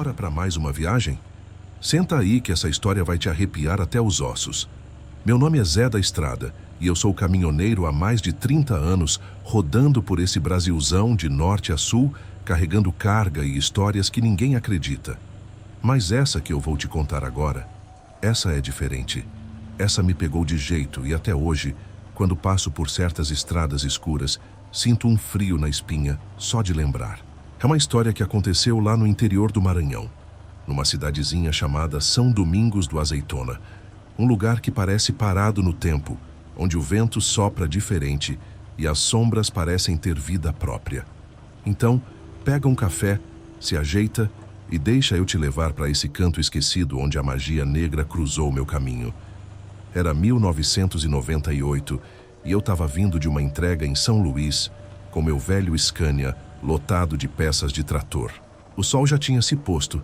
Bora para mais uma viagem? Senta aí que essa história vai te arrepiar até os ossos. Meu nome é Zé da Estrada e eu sou caminhoneiro há mais de 30 anos, rodando por esse Brasilzão de norte a sul, carregando carga e histórias que ninguém acredita. Mas essa que eu vou te contar agora, essa é diferente. Essa me pegou de jeito e até hoje, quando passo por certas estradas escuras, sinto um frio na espinha só de lembrar. É uma história que aconteceu lá no interior do Maranhão, numa cidadezinha chamada São Domingos do Azeitona, um lugar que parece parado no tempo, onde o vento sopra diferente e as sombras parecem ter vida própria. Então, pega um café, se ajeita e deixa eu te levar para esse canto esquecido onde a magia negra cruzou meu caminho. Era 1998 e eu estava vindo de uma entrega em São Luís com meu velho Scania lotado de peças de trator. O sol já tinha se posto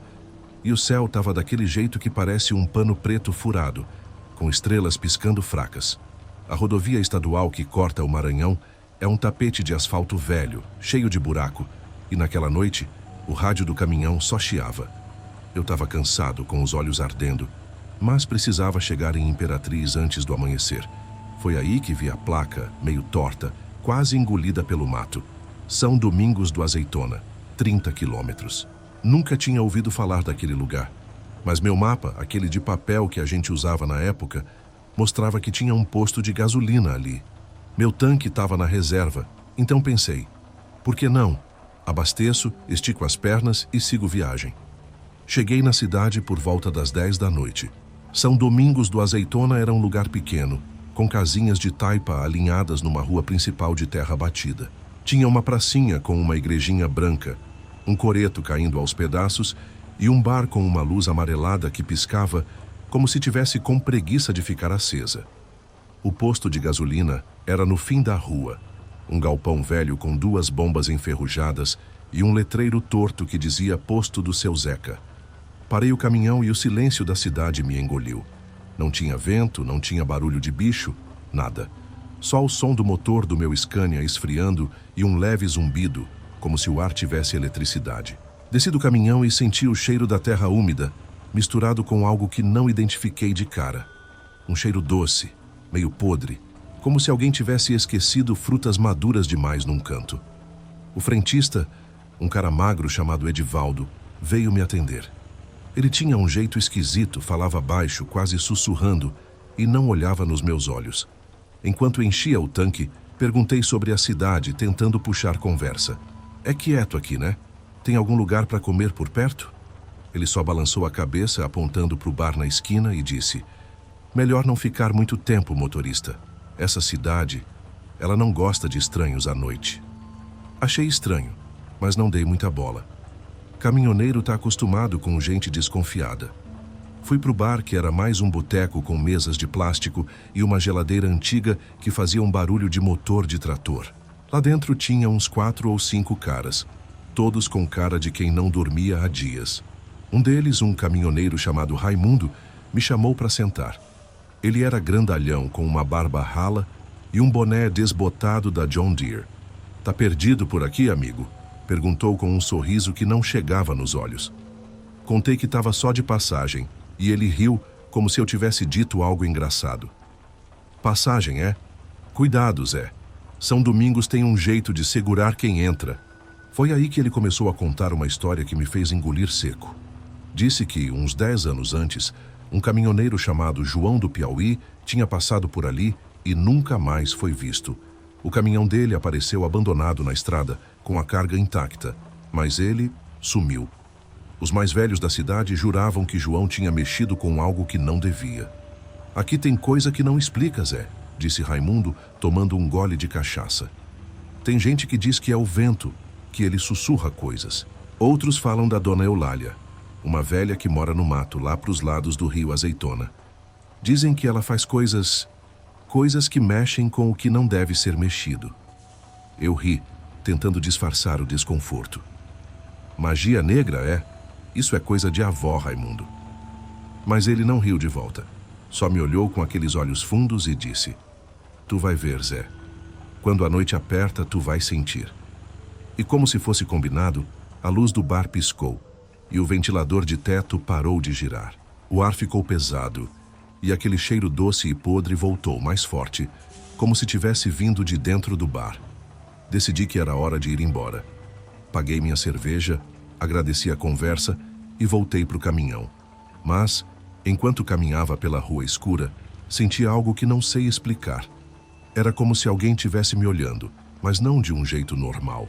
e o céu estava daquele jeito que parece um pano preto furado, com estrelas piscando fracas. A rodovia estadual que corta o Maranhão é um tapete de asfalto velho, cheio de buraco, e naquela noite, o rádio do caminhão só chiava. Eu estava cansado, com os olhos ardendo, mas precisava chegar em Imperatriz antes do amanhecer. Foi aí que vi a placa, meio torta, quase engolida pelo mato. São Domingos do Azeitona, 30 quilômetros. Nunca tinha ouvido falar daquele lugar, mas meu mapa, aquele de papel que a gente usava na época, mostrava que tinha um posto de gasolina ali. Meu tanque estava na reserva, então pensei, por que não? Abasteço, estico as pernas e sigo viagem. Cheguei na cidade por volta das 10 da noite. São Domingos do Azeitona era um lugar pequeno, com casinhas de taipa alinhadas numa rua principal de terra batida. Tinha uma pracinha com uma igrejinha branca, um coreto caindo aos pedaços e um bar com uma luz amarelada que piscava como se tivesse com preguiça de ficar acesa. O posto de gasolina era no fim da rua, um galpão velho com 2 bombas enferrujadas e um letreiro torto que dizia Posto do Seu Zeca. Parei o caminhão e o silêncio da cidade me engoliu. Não tinha vento, não tinha barulho de bicho, nada. Só o som do motor do meu Scania esfriando e um leve zumbido, como se o ar tivesse eletricidade. Desci do caminhão e senti o cheiro da terra úmida, misturado com algo que não identifiquei de cara. Um cheiro doce, meio podre, como se alguém tivesse esquecido frutas maduras demais num canto. O frentista, um cara magro chamado Edivaldo, veio me atender. Ele tinha um jeito esquisito, falava baixo, quase sussurrando, e não olhava nos meus olhos. Enquanto enchia o tanque, perguntei sobre a cidade, tentando puxar conversa. É quieto aqui, né? Tem algum lugar para comer por perto? Ele só balançou a cabeça, apontando para o bar na esquina e disse: melhor não ficar muito tempo, motorista. Essa cidade, ela não gosta de estranhos à noite. Achei estranho, mas não dei muita bola. Caminhoneiro está acostumado com gente desconfiada. Fui pro bar, que era mais um boteco com mesas de plástico e uma geladeira antiga que fazia um barulho de motor de trator. Lá dentro tinha uns 4 ou 5 caras, todos com cara de quem não dormia há dias. Um deles, um caminhoneiro chamado Raimundo, me chamou para sentar. Ele era grandalhão, com uma barba rala e um boné desbotado da John Deere. Tá perdido por aqui, amigo? Perguntou com um sorriso que não chegava nos olhos. Contei que estava só de passagem, e ele riu como se eu tivesse dito algo engraçado. Passagem, é? Cuidado, Zé. São Domingos tem um jeito de segurar quem entra. Foi aí que ele começou a contar uma história que me fez engolir seco. Disse que, uns 10 anos antes, um caminhoneiro chamado João do Piauí tinha passado por ali e nunca mais foi visto. O caminhão dele apareceu abandonado na estrada, com a carga intacta, mas ele sumiu. Os mais velhos da cidade juravam que João tinha mexido com algo que não devia. Aqui tem coisa que não explica, Zé, disse Raimundo, tomando um gole de cachaça. Tem gente que diz que é o vento, que ele sussurra coisas. Outros falam da dona Eulália, uma velha que mora no mato, lá pros lados do rio Azeitona. Dizem que ela faz coisas que mexem com o que não deve ser mexido. Eu ri, tentando disfarçar o desconforto. Magia negra, é? Isso é coisa de avó, Raimundo. Mas ele não riu de volta. Só me olhou com aqueles olhos fundos e disse: tu vai ver, Zé. Quando a noite aperta, tu vai sentir. E como se fosse combinado, a luz do bar piscou. e o ventilador de teto parou de girar. O ar ficou pesado e aquele cheiro doce e podre voltou mais forte, como se tivesse vindo de dentro do bar. Decidi que era hora de ir embora. Paguei minha cerveja, agradeci a conversa e voltei para o caminhão. Mas, enquanto caminhava pela rua escura, senti algo que não sei explicar. Era como se alguém tivesse me olhando, mas não de um jeito normal.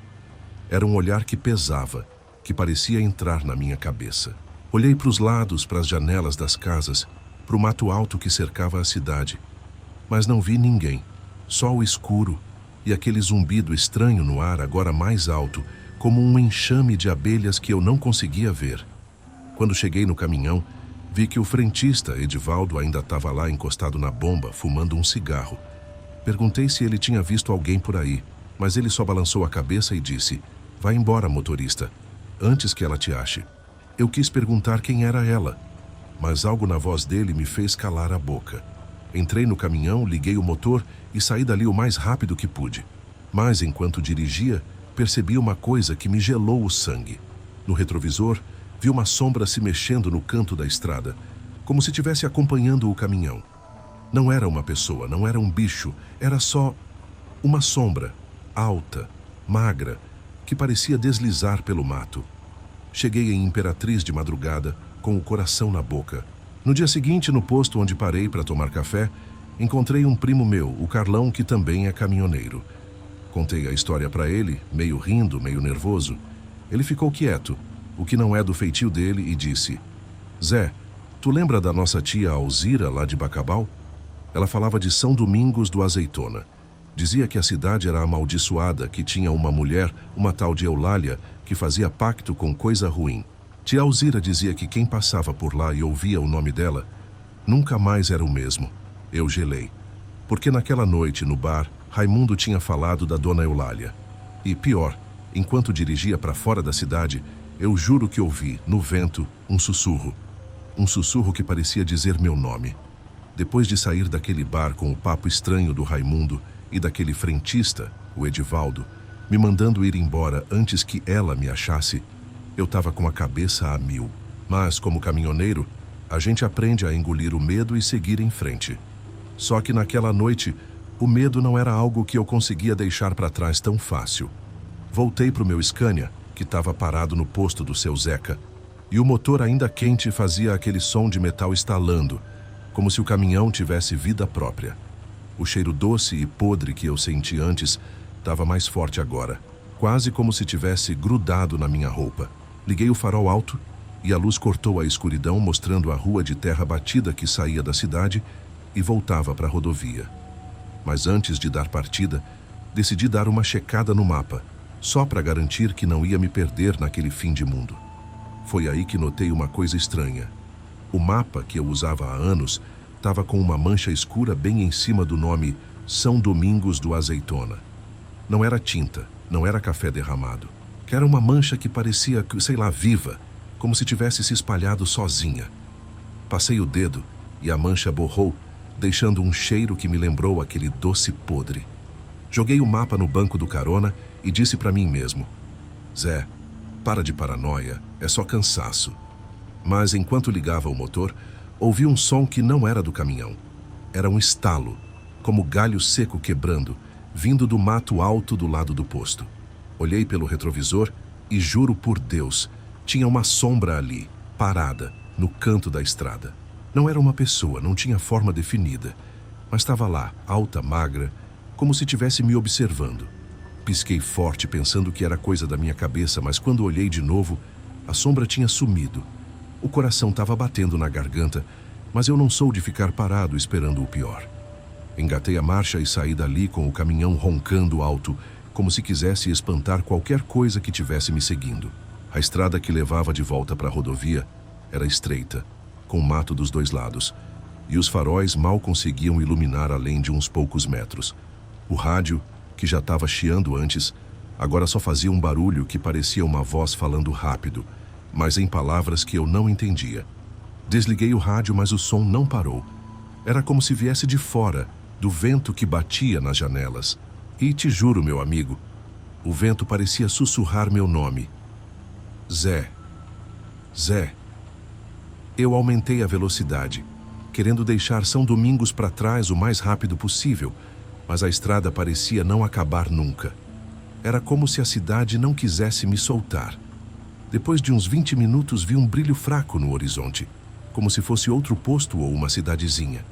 Era um olhar que pesava, que parecia entrar na minha cabeça. Olhei para os lados, para as janelas das casas, para o mato alto que cercava a cidade. Mas não vi ninguém, só o escuro e aquele zumbido estranho no ar agora mais alto, como um enxame de abelhas que eu não conseguia ver. Quando cheguei no caminhão, vi que o frentista, Edivaldo, ainda estava lá encostado na bomba, fumando um cigarro. Perguntei se ele tinha visto alguém por aí, mas ele só balançou a cabeça e disse: "Vai embora, motorista, antes que ela te ache." Eu quis perguntar quem era ela, mas algo na voz dele me fez calar a boca. Entrei no caminhão, liguei o motor e saí dali o mais rápido que pude. Mas, enquanto dirigia, percebi uma coisa que me gelou o sangue. No retrovisor, vi uma sombra se mexendo no canto da estrada, como se estivesse acompanhando o caminhão. Não era uma pessoa, não era um bicho, era só uma sombra, alta, magra, que parecia deslizar pelo mato. Cheguei em Imperatriz de madrugada, com o coração na boca. No dia seguinte, no posto onde parei para tomar café, encontrei um primo meu, o Carlão, que também é caminhoneiro. Contei a história para ele, meio rindo, meio nervoso. Ele ficou quieto, o que não é do feitio dele, e disse: "Zé, tu lembra da nossa tia Alzira, lá de Bacabal? Ela falava de São Domingos do Azeitona. Dizia que a cidade era amaldiçoada, que tinha uma mulher, uma tal de Eulália, que fazia pacto com coisa ruim. Tia Alzira dizia que quem passava por lá e ouvia o nome dela, nunca mais era o mesmo." Eu gelei, porque naquela noite, no bar, Raimundo tinha falado da dona Eulália. E pior, enquanto dirigia para fora da cidade, eu juro que ouvi, no vento, um sussurro. Um sussurro que parecia dizer meu nome. Depois de sair daquele bar com o papo estranho do Raimundo e daquele frentista, o Edivaldo, me mandando ir embora antes que ela me achasse, eu estava com a cabeça a mil. Mas, como caminhoneiro, a gente aprende a engolir o medo e seguir em frente. Só que naquela noite, o medo não era algo que eu conseguia deixar para trás tão fácil. Voltei para o meu Scania, que estava parado no posto do seu Zeca, e o motor ainda quente fazia aquele som de metal estalando, como se o caminhão tivesse vida própria. O cheiro doce e podre que eu senti antes estava mais forte agora, quase como se tivesse grudado na minha roupa. Liguei o farol alto e a luz cortou a escuridão, mostrando a rua de terra batida que saía da cidade e voltava para a rodovia. Mas antes de dar partida, decidi dar uma checada no mapa, só para garantir que não ia me perder naquele fim de mundo. Foi aí que notei uma coisa estranha. O mapa que eu usava há anos estava com uma mancha escura bem em cima do nome São Domingos do Azeitona. Não era tinta, não era café derramado. Era uma mancha que parecia, sei lá, viva, como se tivesse se espalhado sozinha. Passei o dedo e a mancha borrou, deixando um cheiro que me lembrou aquele doce podre. Joguei o mapa no banco do carona e disse para mim mesmo: "Zé, para de paranoia, é só cansaço." Mas enquanto ligava o motor, ouvi um som que não era do caminhão. Era um estalo, como galho seco quebrando, vindo do mato alto do lado do posto. Olhei pelo retrovisor e juro por Deus, tinha uma sombra ali, parada, no canto da estrada. Não era uma pessoa, não tinha forma definida, mas estava lá, alta, magra, como se estivesse me observando. Pisquei forte, pensando que era coisa da minha cabeça, mas quando olhei de novo, a sombra tinha sumido. O coração estava batendo na garganta, mas eu não sou de ficar parado esperando o pior. Engatei a marcha e saí dali com o caminhão roncando alto, como se quisesse espantar qualquer coisa que tivesse me seguindo. A estrada que levava de volta para a rodovia era estreita, com mato dos dois lados, e os faróis mal conseguiam iluminar além de uns poucos metros. O rádio, que já estava chiando antes, agora só fazia um barulho que parecia uma voz falando rápido, mas em palavras que eu não entendia. Desliguei o rádio, mas o som não parou. Era como se viesse de fora, do vento que batia nas janelas. E te juro, meu amigo, o vento parecia sussurrar meu nome. Zé. Zé. Eu aumentei a velocidade, querendo deixar São Domingos para trás o mais rápido possível, mas a estrada parecia não acabar nunca. Era como se a cidade não quisesse me soltar. Depois de uns 20 minutos vi um brilho fraco no horizonte, como se fosse outro posto ou uma cidadezinha.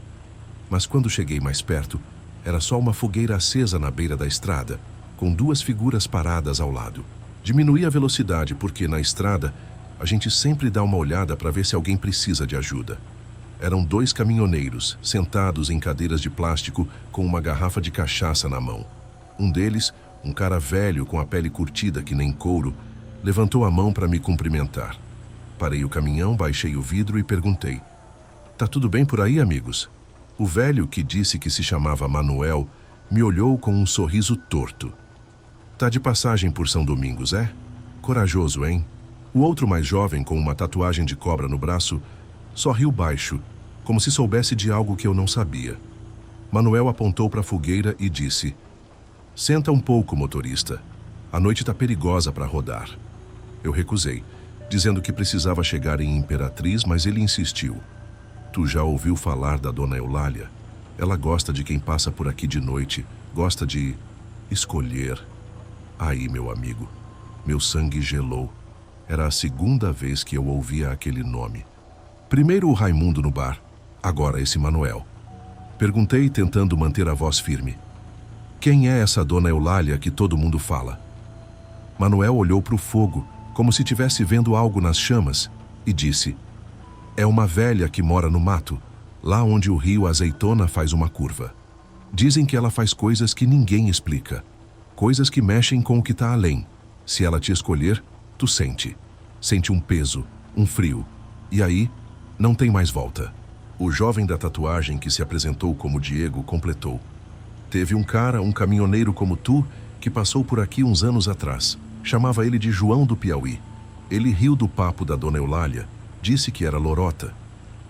Mas quando cheguei mais perto, era só uma fogueira acesa na beira da estrada, com duas figuras paradas ao lado. Diminuí a velocidade porque, na estrada, a gente sempre dá uma olhada para ver se alguém precisa de ajuda. Eram dois caminhoneiros, sentados em cadeiras de plástico com uma garrafa de cachaça na mão. Um deles, um cara velho com a pele curtida que nem couro, levantou a mão para me cumprimentar. Parei o caminhão, baixei o vidro e perguntei: "Tá tudo bem por aí, amigos?" O velho, que disse que se chamava Manuel, me olhou com um sorriso torto. "Tá de passagem por São Domingos, é? Corajoso, hein?" O outro, mais jovem, com uma tatuagem de cobra no braço, sorriu baixo, como se soubesse de algo que eu não sabia. Manuel apontou para a fogueira e disse: "Senta um pouco, motorista. A noite tá perigosa para rodar." Eu recusei, dizendo que precisava chegar em Imperatriz, mas ele insistiu: "Tu já ouviu falar da Dona Eulália? Ela gosta de quem passa por aqui de noite, gosta de escolher." Aí, meu amigo, meu sangue gelou. Era a segunda vez que eu ouvia aquele nome. Primeiro o Raimundo no bar, agora esse Manuel. Perguntei, tentando manter a voz firme: "Quem é essa Dona Eulália que todo mundo fala?" Manuel olhou para o fogo, como se estivesse vendo algo nas chamas, e disse: "É uma velha que mora no mato, lá onde o rio Azeitona faz uma curva. Dizem que ela faz coisas que ninguém explica, coisas que mexem com o que está além. Se ela te escolher, tu sente. Sente um peso, um frio. E aí, não tem mais volta." O jovem da tatuagem, que se apresentou como Diego, completou: "Teve um cara, um caminhoneiro como tu, que passou por aqui uns anos atrás. Chamava ele de João do Piauí. Ele riu do papo da Dona Eulália, disse que era lorota.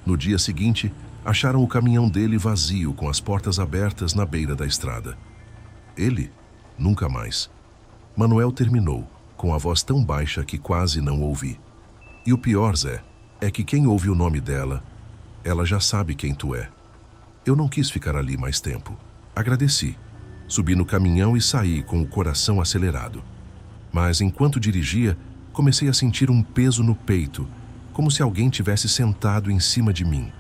No dia seguinte, acharam o caminhão dele vazio, com as portas abertas na beira da estrada. Ele, nunca mais." Manuel terminou, com a voz tão baixa que quase não ouvi: "E o pior, Zé, é que quem ouve o nome dela, ela já sabe quem tu é." Eu não quis ficar ali mais tempo. Agradeci. Subi no caminhão e saí com o coração acelerado. Mas enquanto dirigia, comecei a sentir um peso no peito, como se alguém tivesse sentado em cima de mim.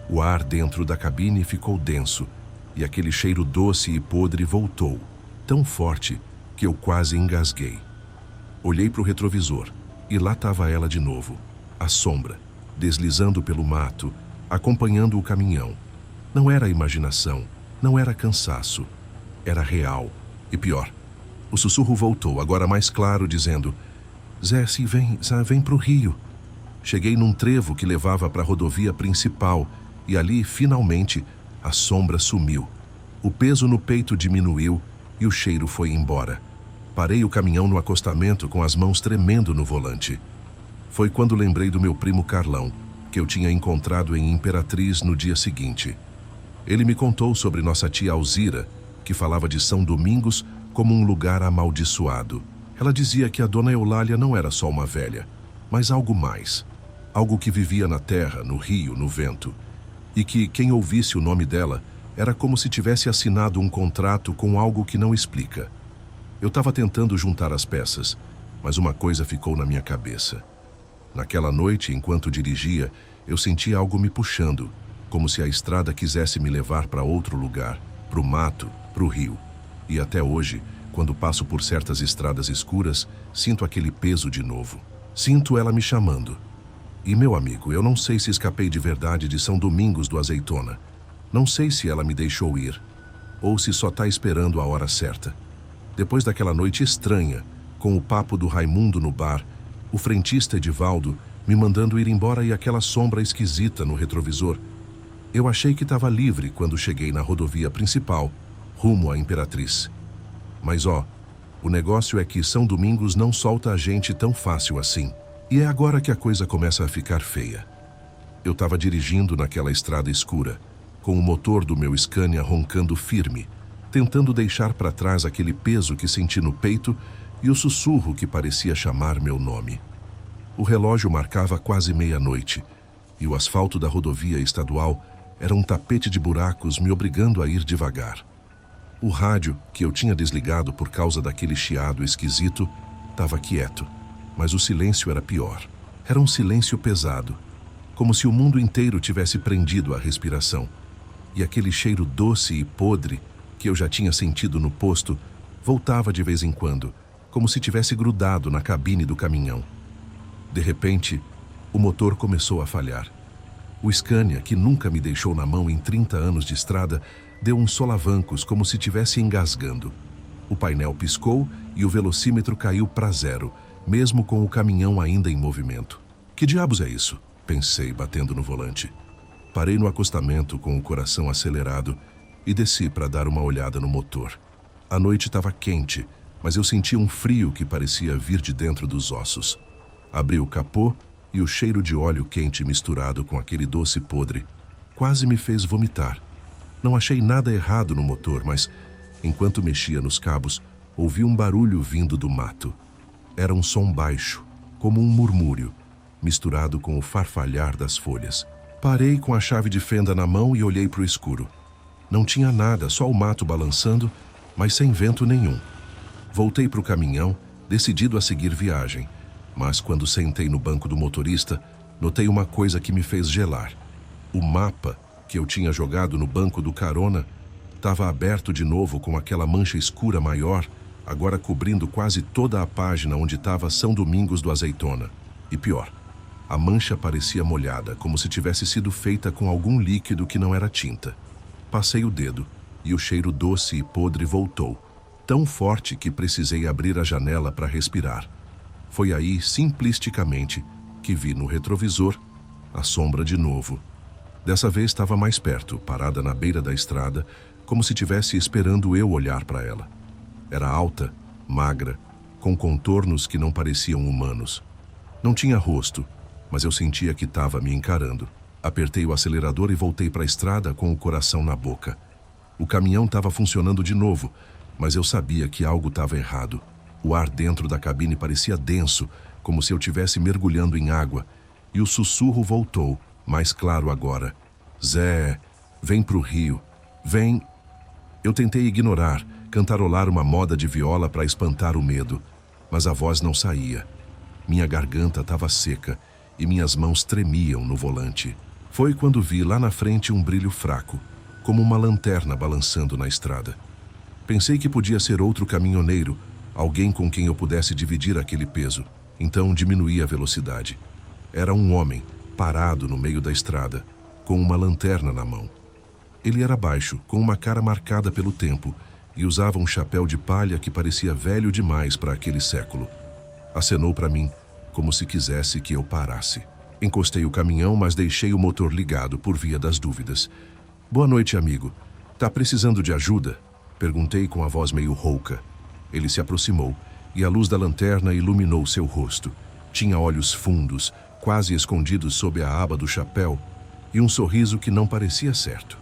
O ar dentro da cabine ficou denso, e aquele cheiro doce e podre voltou, tão forte que eu quase engasguei. Olhei para o retrovisor, e lá estava ela de novo, a sombra, deslizando pelo mato, acompanhando o caminhão. Não era imaginação, não era cansaço, era real. E pior, o sussurro voltou, agora mais claro, dizendo: "Zé, se vem pro Rio." Cheguei num trevo que levava para a rodovia principal, e ali, finalmente, a sombra sumiu. O peso no peito diminuiu e o cheiro foi embora. Parei o caminhão no acostamento com as mãos tremendo no volante. Foi quando lembrei do meu primo Carlão, que eu tinha encontrado em Imperatriz no dia seguinte. Ele me contou sobre nossa tia Alzira, que falava de São Domingos como um lugar amaldiçoado. Ela dizia que a Dona Eulália não era só uma velha, mas algo mais. Algo que vivia na terra, no rio, no vento. E que quem ouvisse o nome dela era como se tivesse assinado um contrato com algo que não explica. Eu estava tentando juntar as peças, mas uma coisa ficou na minha cabeça. Naquela noite, enquanto dirigia, eu sentia algo me puxando, como se a estrada quisesse me levar para outro lugar, para o mato, para o rio. E até hoje, quando passo por certas estradas escuras, sinto aquele peso de novo. Sinto ela me chamando. E, meu amigo, eu não sei se escapei de verdade de São Domingos do Azeitona. Não sei se ela me deixou ir, ou se só está esperando a hora certa. Depois daquela noite estranha, com o papo do Raimundo no bar, o frentista Edivaldo me mandando ir embora e aquela sombra esquisita no retrovisor, eu achei que estava livre quando cheguei na rodovia principal, rumo à Imperatriz. Mas o negócio é que São Domingos não solta a gente tão fácil assim. E é agora que a coisa começa a ficar feia. Eu estava dirigindo naquela estrada escura, com o motor do meu Scania roncando firme, tentando deixar para trás aquele peso que senti no peito e o sussurro que parecia chamar meu nome. O relógio marcava quase meia-noite, e o asfalto da rodovia estadual era um tapete de buracos me obrigando a ir devagar. O rádio, que eu tinha desligado por causa daquele chiado esquisito, estava quieto, mas o silêncio era pior. Era um silêncio pesado, como se o mundo inteiro tivesse prendido a respiração. E aquele cheiro doce e podre que eu já tinha sentido no posto voltava de vez em quando, como se tivesse grudado na cabine do caminhão. De repente, o motor começou a falhar. O Scania, que nunca me deixou na mão em 30 anos de estrada, deu uns solavancos como se estivesse engasgando. O painel piscou e o velocímetro caiu para 0, mesmo com o caminhão ainda em movimento. Que diabos é isso? Pensei, batendo no volante. Parei no acostamento com o coração acelerado e desci para dar uma olhada no motor. A noite estava quente, mas eu sentia um frio que parecia vir de dentro dos ossos. Abri o capô e o cheiro de óleo quente misturado com aquele doce podre quase me fez vomitar. Não achei nada errado no motor, mas, enquanto mexia nos cabos, ouvi um barulho vindo do mato. Era um som baixo, como um murmúrio, misturado com o farfalhar das folhas. Parei com a chave de fenda na mão e olhei para o escuro. Não tinha nada, só o mato balançando, mas sem vento nenhum. Voltei para o caminhão, decidido a seguir viagem, mas quando sentei no banco do motorista, notei uma coisa que me fez gelar. O mapa que eu tinha jogado no banco do carona estava aberto de novo com aquela mancha escura maior, agora cobrindo quase toda a página onde estava São Domingos do Azeitona. E pior, a mancha parecia molhada, como se tivesse sido feita com algum líquido que não era tinta. Passei o dedo e o cheiro doce e podre voltou, tão forte que precisei abrir a janela para respirar. Foi aí, simplisticamente, que vi no retrovisor a sombra de novo. Dessa vez estava mais perto, parada na beira da estrada, como se estivesse esperando eu olhar para ela. Era alta, magra, com contornos que não pareciam humanos. Não tinha rosto, mas eu sentia que estava me encarando. Apertei o acelerador e voltei para a estrada com o coração na boca. O caminhão estava funcionando de novo, mas eu sabia que algo estava errado. O ar dentro da cabine parecia denso, como se eu estivesse mergulhando em água, e o sussurro voltou, mais claro agora. Zé, vem pro Rio, vem... Eu tentei ignorar, cantarolar uma moda de viola para espantar o medo, mas a voz não saía. Minha garganta estava seca e minhas mãos tremiam no volante. Foi quando vi lá na frente um brilho fraco, como uma lanterna balançando na estrada. Pensei que podia ser outro caminhoneiro, alguém com quem eu pudesse dividir aquele peso, então diminuí a velocidade. Era um homem, parado no meio da estrada, com uma lanterna na mão. Ele era baixo, com uma cara marcada pelo tempo, e usava um chapéu de palha que parecia velho demais para aquele século. Acenou para mim, como se quisesse que eu parasse. Encostei o caminhão, mas deixei o motor ligado por via das dúvidas. Boa noite, amigo. Tá precisando de ajuda? Perguntei com a voz meio rouca. Ele se aproximou, e a luz da lanterna iluminou seu rosto. Tinha olhos fundos, quase escondidos sob a aba do chapéu, e um sorriso que não parecia certo.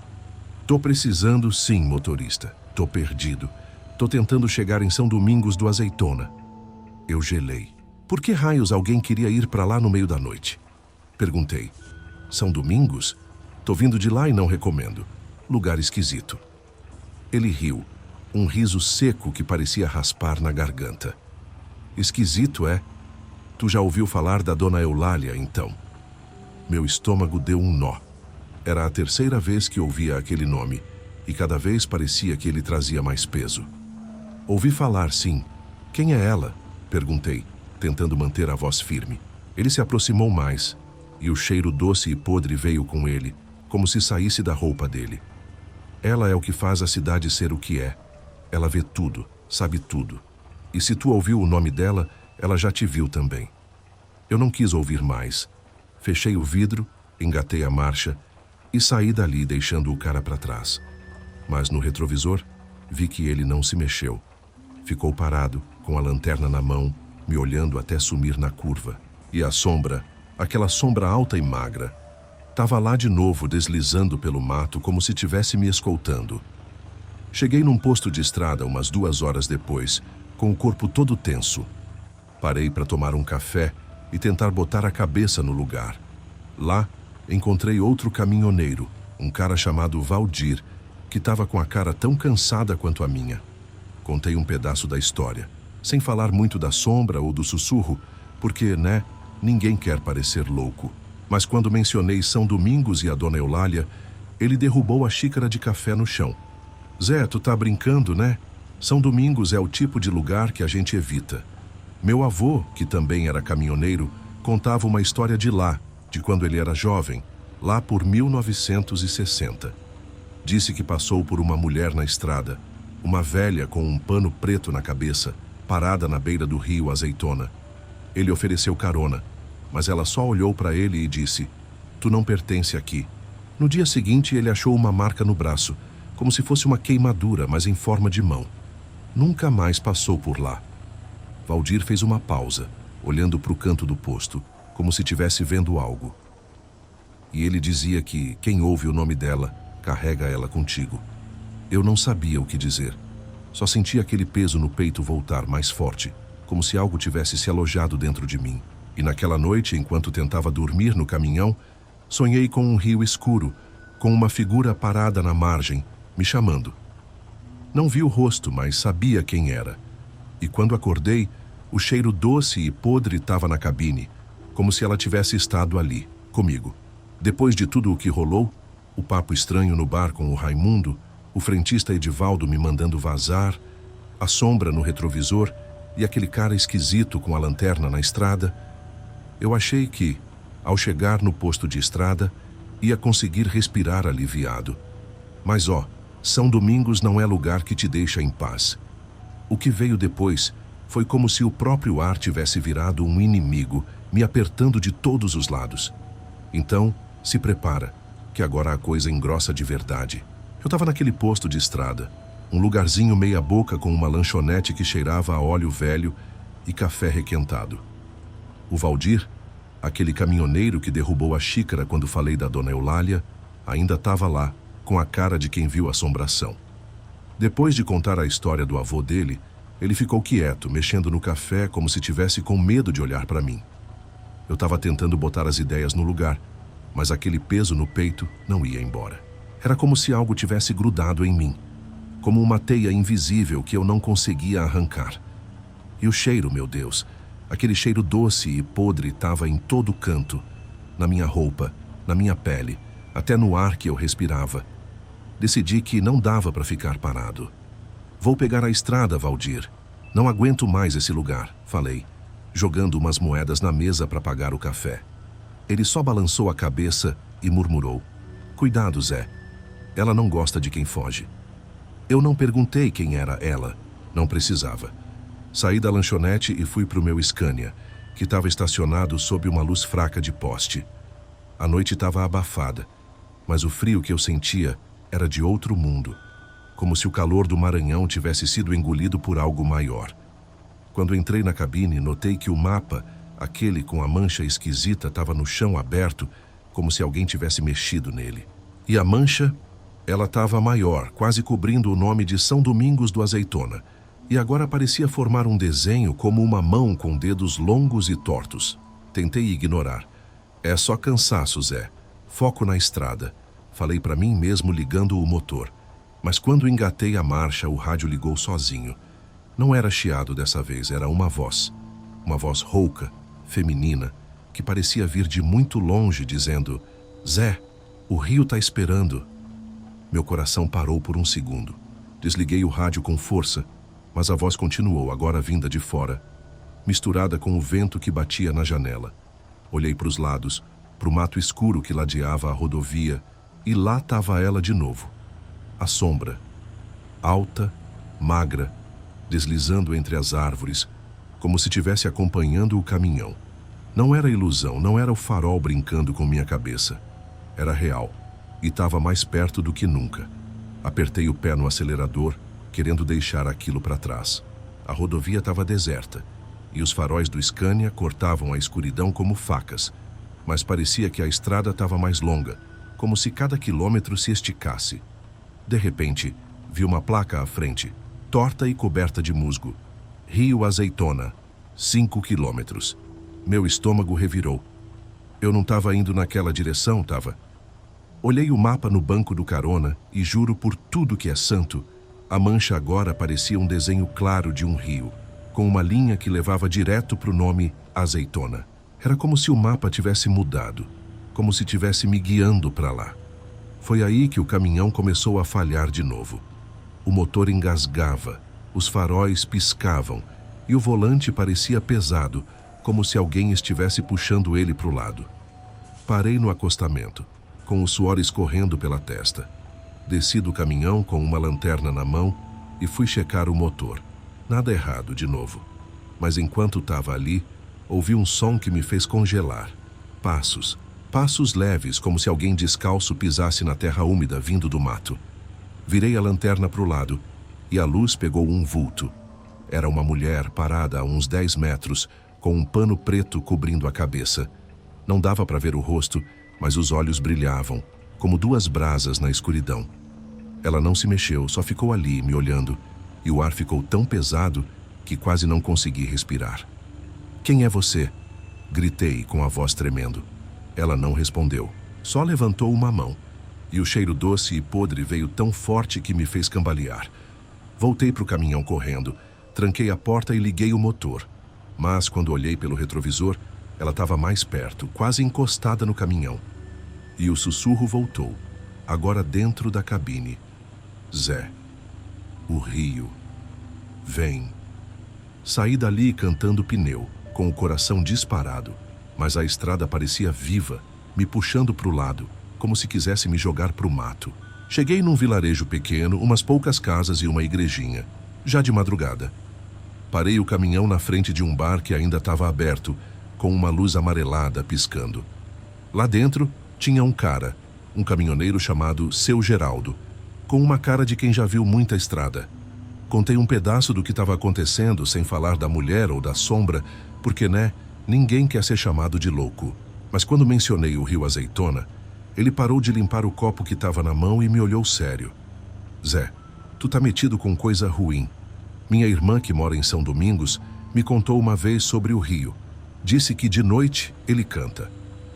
Tô precisando sim, motorista. Tô perdido. Tô tentando chegar em São Domingos do Azeitona. Eu gelei. Por que raios alguém queria ir para lá no meio da noite? Perguntei. São Domingos? Tô vindo de lá e não recomendo. Lugar esquisito. Ele riu. Um riso seco que parecia raspar na garganta. Esquisito, é? Tu já ouviu falar da Dona Eulália, então? Meu estômago deu um nó. Era a terceira vez que ouvia aquele nome, e cada vez parecia que ele trazia mais peso. Ouvi falar, sim. Quem é ela? Perguntei, tentando manter a voz firme. Ele se aproximou mais, e o cheiro doce e podre veio com ele, como se saísse da roupa dele. Ela é o que faz a cidade ser o que é. Ela vê tudo, sabe tudo. E se tu ouviu o nome dela, ela já te viu também. Eu não quis ouvir mais. Fechei o vidro, engatei a marcha e saí dali deixando o cara para trás. Mas no retrovisor, vi que ele não se mexeu. Ficou parado, com a lanterna na mão, me olhando até sumir na curva. E a sombra, aquela sombra alta e magra, estava lá de novo deslizando pelo mato como se tivesse me escoltando. Cheguei num posto de estrada umas 2 horas depois, com o corpo todo tenso. Parei para tomar um café e tentar botar a cabeça no lugar. Lá, encontrei outro caminhoneiro, um cara chamado Valdir, que estava com a cara tão cansada quanto a minha. Contei um pedaço da história, sem falar muito da sombra ou do sussurro, porque, né, ninguém quer parecer louco. Mas quando mencionei São Domingos e a dona Eulália, ele derrubou a xícara de café no chão. Zé, tu tá brincando, né? São Domingos é o tipo de lugar que a gente evita. Meu avô, que também era caminhoneiro, contava uma história de lá, de quando ele era jovem, lá por 1960. Disse que passou por uma mulher na estrada, uma velha com um pano preto na cabeça, parada na beira do rio Azeitona. Ele ofereceu carona, mas ela só olhou para ele e disse: "Tu não pertence aqui." No dia seguinte, ele achou uma marca no braço, como se fosse uma queimadura, mas em forma de mão. Nunca mais passou por lá. Valdir fez uma pausa, olhando para o canto do posto, como se estivesse vendo algo. E ele dizia que quem ouve o nome dela, carrega ela contigo. Eu não sabia o que dizer. Só sentia aquele peso no peito voltar mais forte, como se algo tivesse se alojado dentro de mim. E naquela noite, enquanto tentava dormir no caminhão, sonhei com um rio escuro, com uma figura parada na margem, me chamando. Não vi o rosto, mas sabia quem era. E quando acordei, o cheiro doce e podre estava na cabine, como se ela tivesse estado ali, comigo. Depois de tudo o que rolou, o papo estranho no bar com o Raimundo, o frentista Edivaldo me mandando vazar, a sombra no retrovisor e aquele cara esquisito com a lanterna na estrada, eu achei que, ao chegar no posto de estrada, ia conseguir respirar aliviado. Mas São Domingos não é lugar que te deixa em paz. O que veio depois foi como se o próprio ar tivesse virado um inimigo, me apertando de todos os lados. Então, se prepara, que agora a coisa engrossa de verdade. Eu estava naquele posto de estrada, um lugarzinho meia boca com uma lanchonete que cheirava a óleo velho e café requentado. O Valdir, aquele caminhoneiro que derrubou a xícara quando falei da dona Eulália, ainda estava lá, com a cara de quem viu assombração. Depois de contar a história do avô dele, ele ficou quieto, mexendo no café como se tivesse com medo de olhar para mim. Eu estava tentando botar as ideias no lugar, mas aquele peso no peito não ia embora. Era como se algo tivesse grudado em mim, como uma teia invisível que eu não conseguia arrancar. E o cheiro, meu Deus, aquele cheiro doce e podre estava em todo canto, na minha roupa, na minha pele, até no ar que eu respirava. Decidi que não dava para ficar parado. "Vou pegar a estrada, Valdir. Não aguento mais esse lugar", falei, jogando umas moedas na mesa para pagar o café. Ele só balançou a cabeça e murmurou: "Cuidado, Zé. Ela não gosta de quem foge." Eu não perguntei quem era ela. Não precisava. Saí da lanchonete e fui para o meu Scania, que estava estacionado sob uma luz fraca de poste. A noite estava abafada, mas o frio que eu sentia era de outro mundo, como se o calor do Maranhão tivesse sido engolido por algo maior. Quando entrei na cabine, notei que o mapa, aquele com a mancha esquisita, estava no chão aberto, como se alguém tivesse mexido nele. E a mancha, ela estava maior, quase cobrindo o nome de São Domingos do Azeitona, e agora parecia formar um desenho como uma mão com dedos longos e tortos. Tentei ignorar. "É só cansaço, Zé. Foco na estrada", falei para mim mesmo ligando o motor. Mas quando engatei a marcha, o rádio ligou sozinho. Não era chiado dessa vez, era uma voz rouca, feminina, que parecia vir de muito longe, dizendo: "Zé, o rio tá esperando." Meu coração parou por um segundo. Desliguei o rádio com força, mas a voz continuou, agora vinda de fora, misturada com o vento que batia na janela. Olhei para os lados, para o mato escuro que ladeava a rodovia, e lá estava ela de novo. A sombra, alta, magra, deslizando entre as árvores, como se estivesse acompanhando o caminhão. Não era ilusão, não era o farol brincando com minha cabeça. Era real, e estava mais perto do que nunca. Apertei o pé no acelerador, querendo deixar aquilo para trás. A rodovia estava deserta, e os faróis do Scania cortavam a escuridão como facas, mas parecia que a estrada estava mais longa, como se cada quilômetro se esticasse. De repente, vi uma placa à frente, torta e coberta de musgo. Rio Azeitona, 5 quilômetros. Meu estômago revirou. Eu não estava indo naquela direção, estava. Olhei o mapa no banco do carona e juro por tudo que é santo, a mancha agora parecia um desenho claro de um rio, com uma linha que levava direto para o nome Azeitona. Era como se o mapa tivesse mudado, como se tivesse me guiando para lá. Foi aí que o caminhão começou a falhar de novo. O motor engasgava, os faróis piscavam e o volante parecia pesado, como se alguém estivesse puxando ele para o lado. Parei no acostamento, com o suor escorrendo pela testa. Desci do caminhão com uma lanterna na mão e fui checar o motor. Nada errado de novo. Mas enquanto estava ali, ouvi um som que me fez congelar. Passos. Passos leves, como se alguém descalço pisasse na terra úmida vindo do mato. Virei a lanterna para o lado e a luz pegou um vulto. Era uma mulher parada a uns 10 metros, com um pano preto cobrindo a cabeça. Não dava para ver o rosto, mas os olhos brilhavam, como duas brasas na escuridão. Ela não se mexeu, só ficou ali, me olhando, e o ar ficou tão pesado que quase não consegui respirar. "Quem é você?" Gritei com a voz tremendo. Ela não respondeu, só levantou uma mão, e o cheiro doce e podre veio tão forte que me fez cambalear. Voltei para o caminhão correndo, tranquei a porta e liguei o motor. Mas, quando olhei pelo retrovisor, ela estava mais perto, quase encostada no caminhão. E o sussurro voltou, agora dentro da cabine. "Zé, o rio. Vem." Saí dali cantando pneu, com o coração disparado, mas a estrada parecia viva, me puxando para o lado, como se quisesse me jogar para o mato. Cheguei num vilarejo pequeno, umas poucas casas e uma igrejinha, já de madrugada. Parei o caminhão na frente de um bar que ainda estava aberto, com uma luz amarelada piscando. Lá dentro tinha um cara, um caminhoneiro chamado Seu Geraldo, com uma cara de quem já viu muita estrada. Contei um pedaço do que estava acontecendo, sem falar da mulher ou da sombra, porque, ninguém quer ser chamado de louco. Mas quando mencionei o rio Azeitona, ele parou de limpar o copo que estava na mão e me olhou sério. "Zé, tu tá metido com coisa ruim. Minha irmã, que mora em São Domingos, me contou uma vez sobre o rio. Disse que de noite ele canta.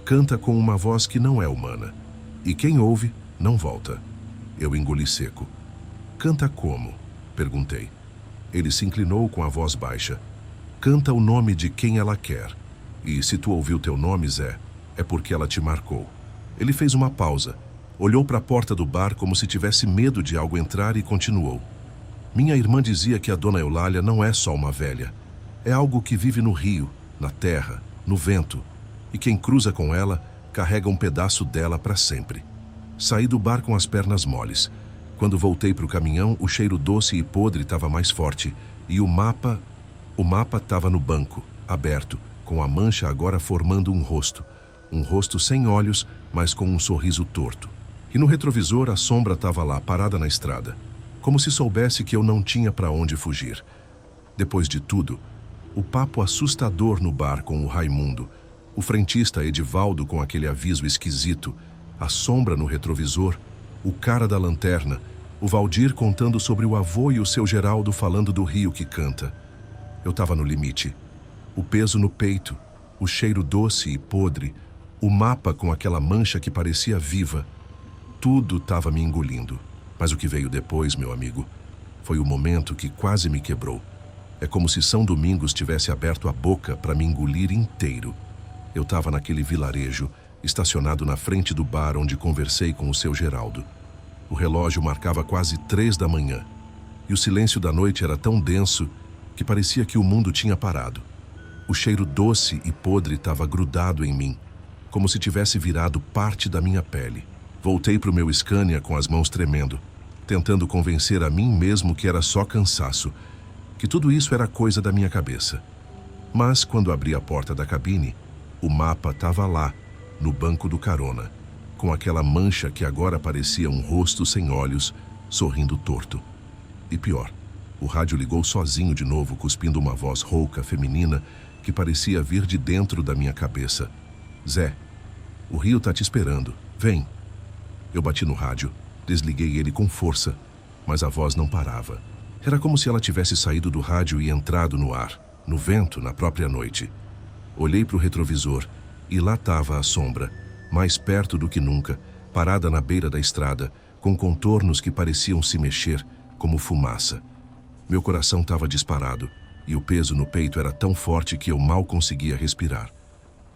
Canta com uma voz que não é humana. E quem ouve, não volta." Eu engoli seco. "Canta como?" perguntei. Ele se inclinou com a voz baixa. "Canta o nome de quem ela quer. E se tu ouviu teu nome, Zé, é porque ela te marcou." Ele fez uma pausa, olhou para a porta do bar como se tivesse medo de algo entrar e continuou. "Minha irmã dizia que a dona Eulália não é só uma velha. É algo que vive no rio, na terra, no vento. E quem cruza com ela, carrega um pedaço dela para sempre." Saí do bar com as pernas moles. Quando voltei para o caminhão, o cheiro doce e podre estava mais forte. E o mapa estava no banco, aberto, com a mancha agora formando um rosto. Um rosto sem olhos, mas com um sorriso torto. E no retrovisor a sombra estava lá, parada na estrada. Como se soubesse que eu não tinha para onde fugir. Depois de tudo, o papo assustador no bar com o Raimundo, o frentista Edivaldo com aquele aviso esquisito, a sombra no retrovisor, o cara da lanterna, o Valdir contando sobre o avô e o Seu Geraldo falando do rio que canta. Eu estava no limite. O peso no peito, o cheiro doce e podre, o mapa com aquela mancha que parecia viva. Tudo estava me engolindo. Mas o que veio depois, meu amigo, foi o momento que quase me quebrou. É como se São Domingos tivesse aberto a boca para me engolir inteiro. Eu estava naquele vilarejo, estacionado na frente do bar onde conversei com o Seu Geraldo. O relógio marcava quase 3 da manhã. E o silêncio da noite era tão denso que parecia que o mundo tinha parado. O cheiro doce e podre estava grudado em mim, como se tivesse virado parte da minha pele. Voltei para o meu Scania com as mãos tremendo, tentando convencer a mim mesmo que era só cansaço, que tudo isso era coisa da minha cabeça. Mas, quando abri a porta da cabine, o mapa estava lá, no banco do carona, com aquela mancha que agora parecia um rosto sem olhos, sorrindo torto. E pior, o rádio ligou sozinho de novo, cuspindo uma voz rouca, feminina, que parecia vir de dentro da minha cabeça. "Zé, o rio tá te esperando. Vem." Eu bati no rádio, desliguei ele com força, mas a voz não parava. Era como se ela tivesse saído do rádio e entrado no ar, no vento, na própria noite. Olhei para o retrovisor e lá estava a sombra, mais perto do que nunca, parada na beira da estrada, com contornos que pareciam se mexer como fumaça. Meu coração estava disparado e o peso no peito era tão forte que eu mal conseguia respirar.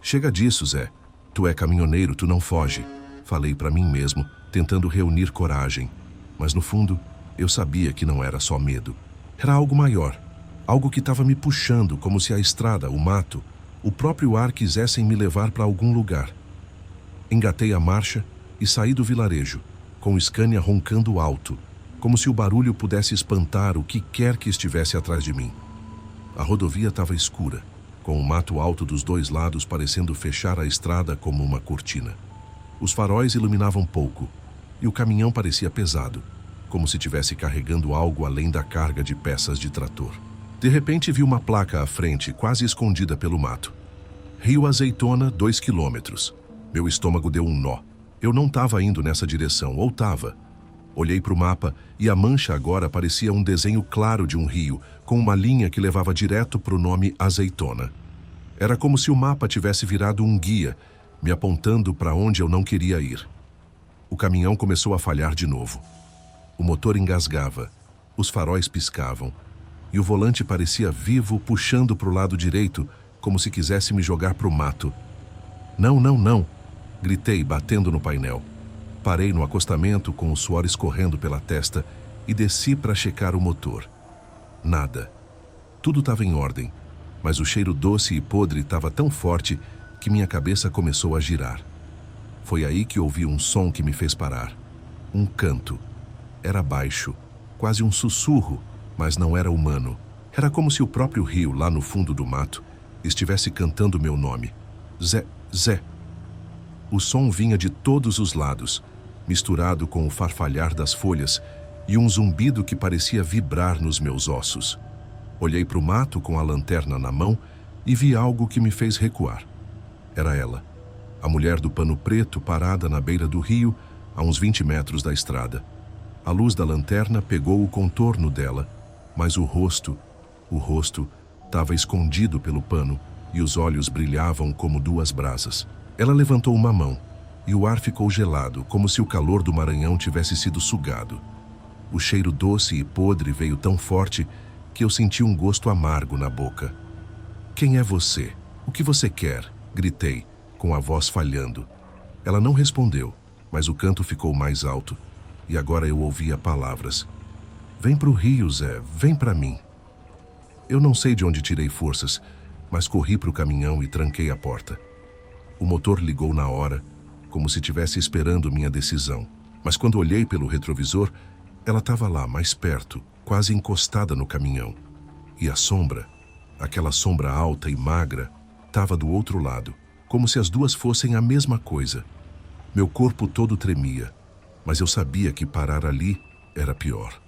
Chega disso, Zé. Tu é caminhoneiro, tu não foge. Falei para mim mesmo, tentando reunir coragem. Mas no fundo, eu sabia que não era só medo. Era algo maior. Algo que estava me puxando, como se a estrada, o mato, o próprio ar quisessem me levar para algum lugar. Engatei a marcha e saí do vilarejo, com o Scania roncando alto, como se o barulho pudesse espantar o que quer que estivesse atrás de mim. A rodovia estava escura, com o mato alto dos dois lados parecendo fechar a estrada como uma cortina. Os faróis iluminavam pouco, e o caminhão parecia pesado, como se estivesse carregando algo além da carga de peças de trator. De repente vi uma placa à frente, quase escondida pelo mato. Rio Azeitona, 2 quilômetros. Meu estômago deu um nó. Eu não estava indo nessa direção, ou estava. Olhei para o mapa e a mancha agora parecia um desenho claro de um rio, com uma linha que levava direto para o nome Azeitona. Era como se o mapa tivesse virado um guia, me apontando para onde eu não queria ir. O caminhão começou a falhar de novo. O motor engasgava, os faróis piscavam, e o volante parecia vivo, puxando para o lado direito, como se quisesse me jogar para o mato. Não, não, não! Gritei, batendo no painel. Parei no acostamento com o suor escorrendo pela testa e desci para checar o motor. Nada. Tudo estava em ordem, mas o cheiro doce e podre estava tão forte que minha cabeça começou a girar. Foi aí que ouvi um som que me fez parar. Um canto. Era baixo, quase um sussurro, mas não era humano. Era como se o próprio rio, lá no fundo do mato, estivesse cantando meu nome. Zé, Zé. O som vinha de todos os lados, misturado com o farfalhar das folhas e um zumbido que parecia vibrar nos meus ossos. Olhei para o mato com a lanterna na mão e vi algo que me fez recuar. Era ela, a mulher do pano preto parada na beira do rio, a uns 20 metros da estrada. A luz da lanterna pegou o contorno dela, mas o rosto estava escondido pelo pano e os olhos brilhavam como duas brasas. Ela levantou uma mão e o ar ficou gelado, como se o calor do Maranhão tivesse sido sugado. O cheiro doce e podre veio tão forte que eu senti um gosto amargo na boca. Quem é você? O que você quer? Gritei, com a voz falhando. Ela não respondeu, mas o canto ficou mais alto e agora eu ouvia palavras. Vem pro rio, Zé, vem pra mim. Eu não sei de onde tirei forças, mas corri pro caminhão e tranquei a porta. O motor ligou na hora, como se estivesse esperando minha decisão. Mas quando olhei pelo retrovisor, ela estava lá, mais perto, quase encostada no caminhão. E a sombra, aquela sombra alta e magra, estava do outro lado, como se as duas fossem a mesma coisa. Meu corpo todo tremia, mas eu sabia que parar ali era pior.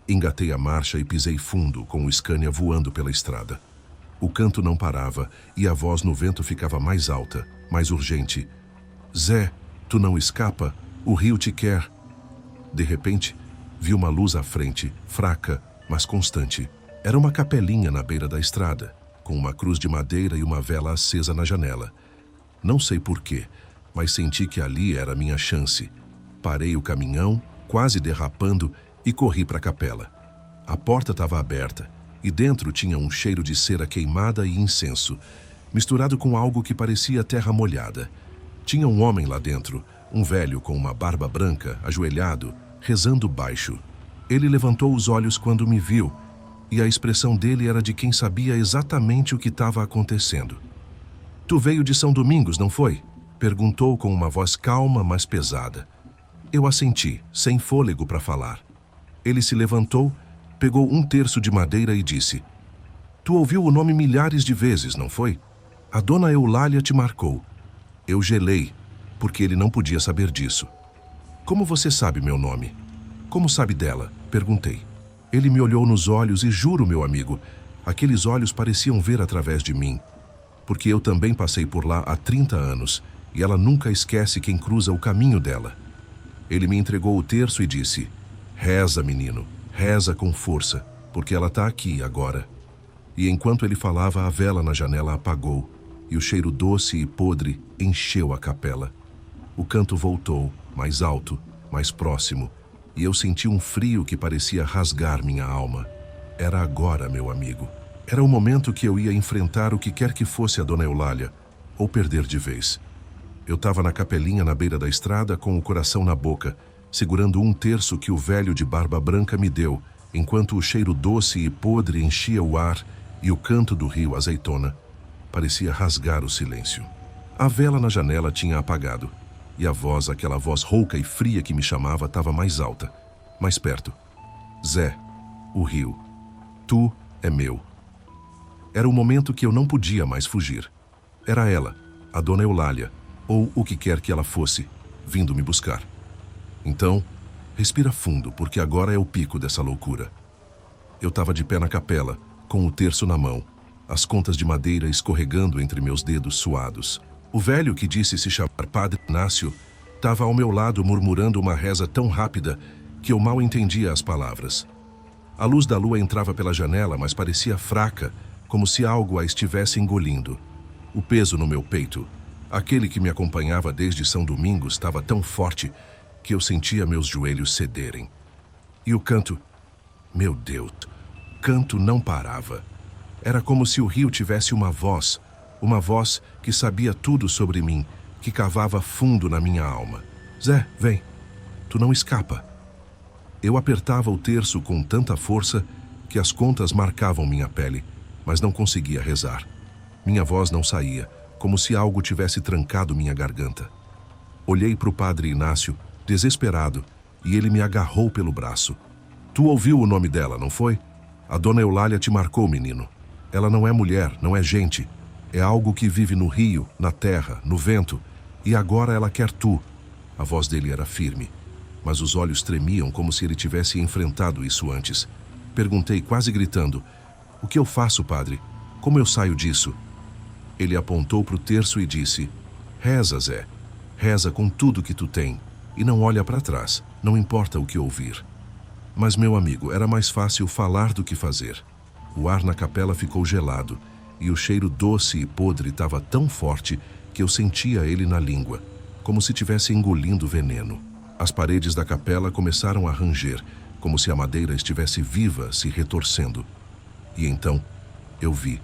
Engatei a marcha e pisei fundo, com o Scania voando pela estrada. O canto não parava e a voz no vento ficava mais alta, mais urgente. Zé, tu não escapa? O rio te quer. De repente, vi uma luz à frente, fraca, mas constante. Era uma capelinha na beira da estrada, com uma cruz de madeira e uma vela acesa na janela. Não sei porquê, mas senti que ali era a minha chance. Parei o caminhão, quase derrapando, e corri para a capela. A porta estava aberta e dentro tinha um cheiro de cera queimada e incenso, misturado com algo que parecia terra molhada. Tinha um homem lá dentro, um velho com uma barba branca, ajoelhado, rezando baixo. Ele levantou os olhos quando me viu, e a expressão dele era de quem sabia exatamente o que estava acontecendo. Tu veio de São Domingos, não foi? Perguntou com uma voz calma, mas pesada. Eu assenti, sem fôlego para falar. Ele se levantou, pegou um terço de madeira e disse: Tu ouviu o nome milhares de vezes, não foi? A dona Eulália te marcou. Eu gelei, porque ele não podia saber disso. Como você sabe meu nome? Como sabe dela? Perguntei. Ele me olhou nos olhos e juro, meu amigo, aqueles olhos pareciam ver através de mim. Porque eu também passei por lá há 30 anos e ela nunca esquece quem cruza o caminho dela. Ele me entregou o terço e disse: Reza, menino, reza com força, porque ela está aqui agora. E enquanto ele falava, a vela na janela apagou e o cheiro doce e podre encheu a capela. O canto voltou, mais alto, mais próximo, e eu senti um frio que parecia rasgar minha alma. Era agora, meu amigo. Era o momento que eu ia enfrentar o que quer que fosse a Dona Eulália, ou perder de vez. Eu estava na capelinha na beira da estrada com o coração na boca, segurando um terço que o velho de barba branca me deu, enquanto o cheiro doce e podre enchia o ar e o canto do rio Azeitona parecia rasgar o silêncio. A vela na janela tinha apagado, e a voz, aquela voz rouca e fria que me chamava, estava mais alta, mais perto. Zé, o rio, tu é meu. Era o momento que eu não podia mais fugir. Era ela, a Dona Eulália, ou o que quer que ela fosse, vindo me buscar. Então, respira fundo, porque agora é o pico dessa loucura. Eu estava de pé na capela, com o terço na mão, as contas de madeira escorregando entre meus dedos suados. O velho, que disse se chamar Padre Inácio, estava ao meu lado murmurando uma reza tão rápida que eu mal entendia as palavras. A luz da lua entrava pela janela, mas parecia fraca, como se algo a estivesse engolindo. O peso no meu peito, aquele que me acompanhava desde São Domingos, estava tão forte que eu sentia meus joelhos cederem. E o canto, meu Deus, canto não parava. Era como se o rio tivesse uma voz que sabia tudo sobre mim, que cavava fundo na minha alma. Zé, vem, tu não escapa. Eu apertava o terço com tanta força que as contas marcavam minha pele, mas não conseguia rezar. Minha voz não saía, como se algo tivesse trancado minha garganta. Olhei para o Padre Inácio, desesperado, e ele me agarrou pelo braço. Tu ouviu o nome dela, não foi? A Dona Eulália te marcou, menino. Ela não é mulher, não é gente. É algo que vive no rio, na terra, no vento, e agora ela quer tu. A voz dele era firme, mas os olhos tremiam como se ele tivesse enfrentado isso antes. Perguntei, quase gritando, o que eu faço, padre? Como eu saio disso? Ele apontou para o terço e disse, reza, Zé. Reza com tudo que tu tem, e não olha para trás, não importa o que ouvir. Mas, meu amigo, era mais fácil falar do que fazer. O ar na capela ficou gelado, e o cheiro doce e podre estava tão forte que eu sentia ele na língua, como se estivesse engolindo veneno. As paredes da capela começaram a ranger, como se a madeira estivesse viva, se retorcendo. E então, eu vi.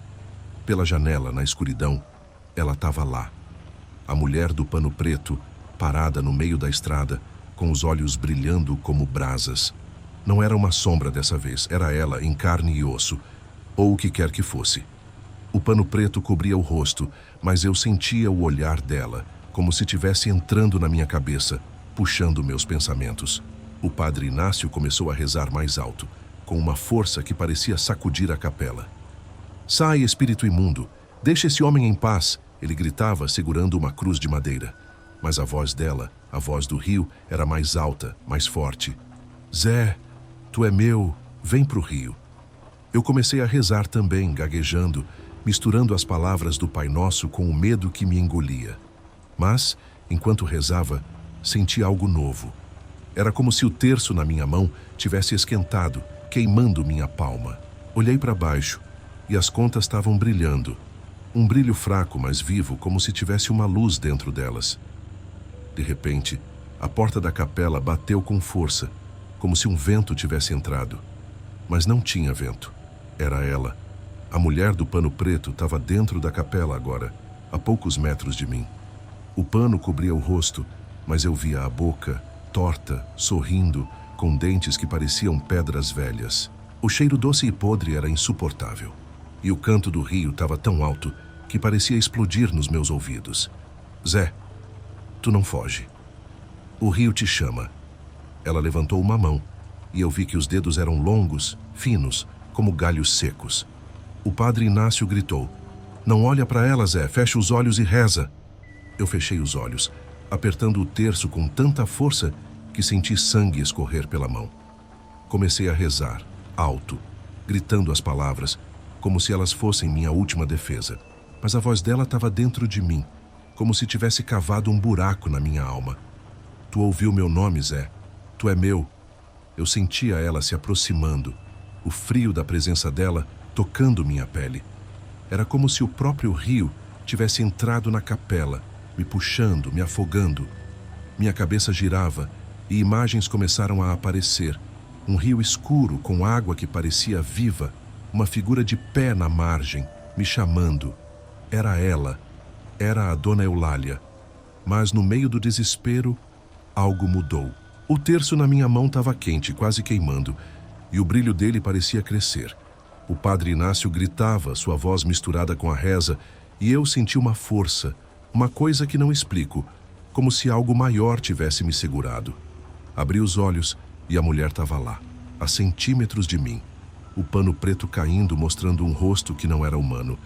Pela janela, na escuridão, ela estava lá. A mulher do pano preto, parada no meio da estrada, com os olhos brilhando como brasas. Não era uma sombra dessa vez, era ela em carne e osso, ou o que quer que fosse. O pano preto cobria o rosto, mas eu sentia o olhar dela, como se estivesse entrando na minha cabeça, puxando meus pensamentos. O Padre Inácio começou a rezar mais alto, com uma força que parecia sacudir a capela. Sai, espírito imundo, deixa esse homem em paz, ele gritava, segurando uma cruz de madeira. Mas a voz dela, a voz do rio, era mais alta, mais forte. Zé, tu é meu, vem pro rio. Eu comecei a rezar também, gaguejando, misturando as palavras do Pai Nosso com o medo que me engolia. Mas, enquanto rezava, senti algo novo. Era como se o terço na minha mão tivesse esquentado, queimando minha palma. Olhei para baixo, e as contas estavam brilhando. Um brilho fraco, mas vivo, como se tivesse uma luz dentro delas. De repente, a porta da capela bateu com força, como se um vento tivesse entrado. Mas não tinha vento. Era ela. A mulher do pano preto estava dentro da capela agora, a poucos metros de mim. O pano cobria o rosto, mas eu via a boca, torta, sorrindo, com dentes que pareciam pedras velhas. O cheiro doce e podre era insuportável. E o canto do rio estava tão alto que parecia explodir nos meus ouvidos. Zé, tu não foge. O rio te chama. Ela levantou uma mão, e eu vi que os dedos eram longos, finos, como galhos secos. O Padre Inácio gritou, não olha para ela, Zé, fecha os olhos e reza. Eu fechei os olhos, apertando o terço com tanta força que senti sangue escorrer pela mão. Comecei a rezar, alto, gritando as palavras, como se elas fossem minha última defesa. Mas a voz dela estava dentro de mim, como se tivesse cavado um buraco na minha alma. Tu ouviu meu nome, Zé. Tu é meu. Eu sentia ela se aproximando, o frio da presença dela tocando minha pele. Era como se o próprio rio tivesse entrado na capela, me puxando, me afogando. Minha cabeça girava e imagens começaram a aparecer. Um rio escuro com água que parecia viva, uma figura de pé na margem, me chamando. Era ela, era a Dona Eulália. Mas no meio do desespero, algo mudou. O terço na minha mão estava quente, quase queimando, e o brilho dele parecia crescer. O padre Inácio gritava, sua voz misturada com a reza, e eu senti uma força, uma coisa que não explico, como se algo maior tivesse me segurado. Abri os olhos e a mulher estava lá, a centímetros de mim. O pano preto caindo, mostrando um rosto que não era humano.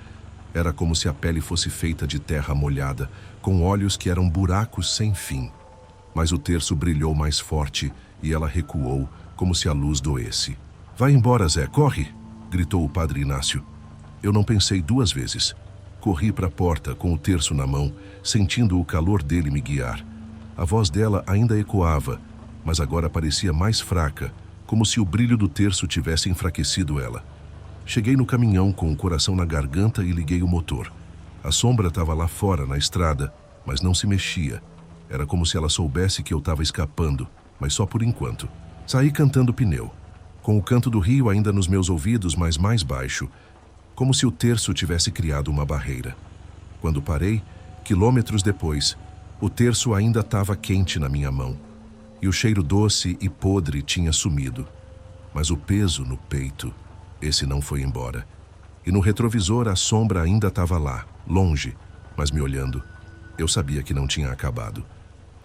Era como se a pele fosse feita de terra molhada, com olhos que eram buracos sem fim. Mas o terço brilhou mais forte e ela recuou, como se a luz doesse. Vai embora, Zé, corre! Gritou o padre Inácio. Eu não pensei duas vezes. Corri para a porta com o terço na mão, sentindo o calor dele me guiar. A voz dela ainda ecoava, mas agora parecia mais fraca, como se o brilho do terço tivesse enfraquecido ela. Cheguei no caminhão com o coração na garganta e liguei o motor. A sombra estava lá fora, na estrada, mas não se mexia. Era como se ela soubesse que eu estava escapando, mas só por enquanto. Saí cantando pneu, com o canto do rio ainda nos meus ouvidos, mas mais baixo, como se o terço tivesse criado uma barreira. Quando parei, quilômetros depois, o terço ainda estava quente na minha mão, e o cheiro doce e podre tinha sumido. Mas o peso no peito, esse não foi embora. E no retrovisor a sombra ainda estava lá, longe, mas me olhando. Eu sabia que não tinha acabado.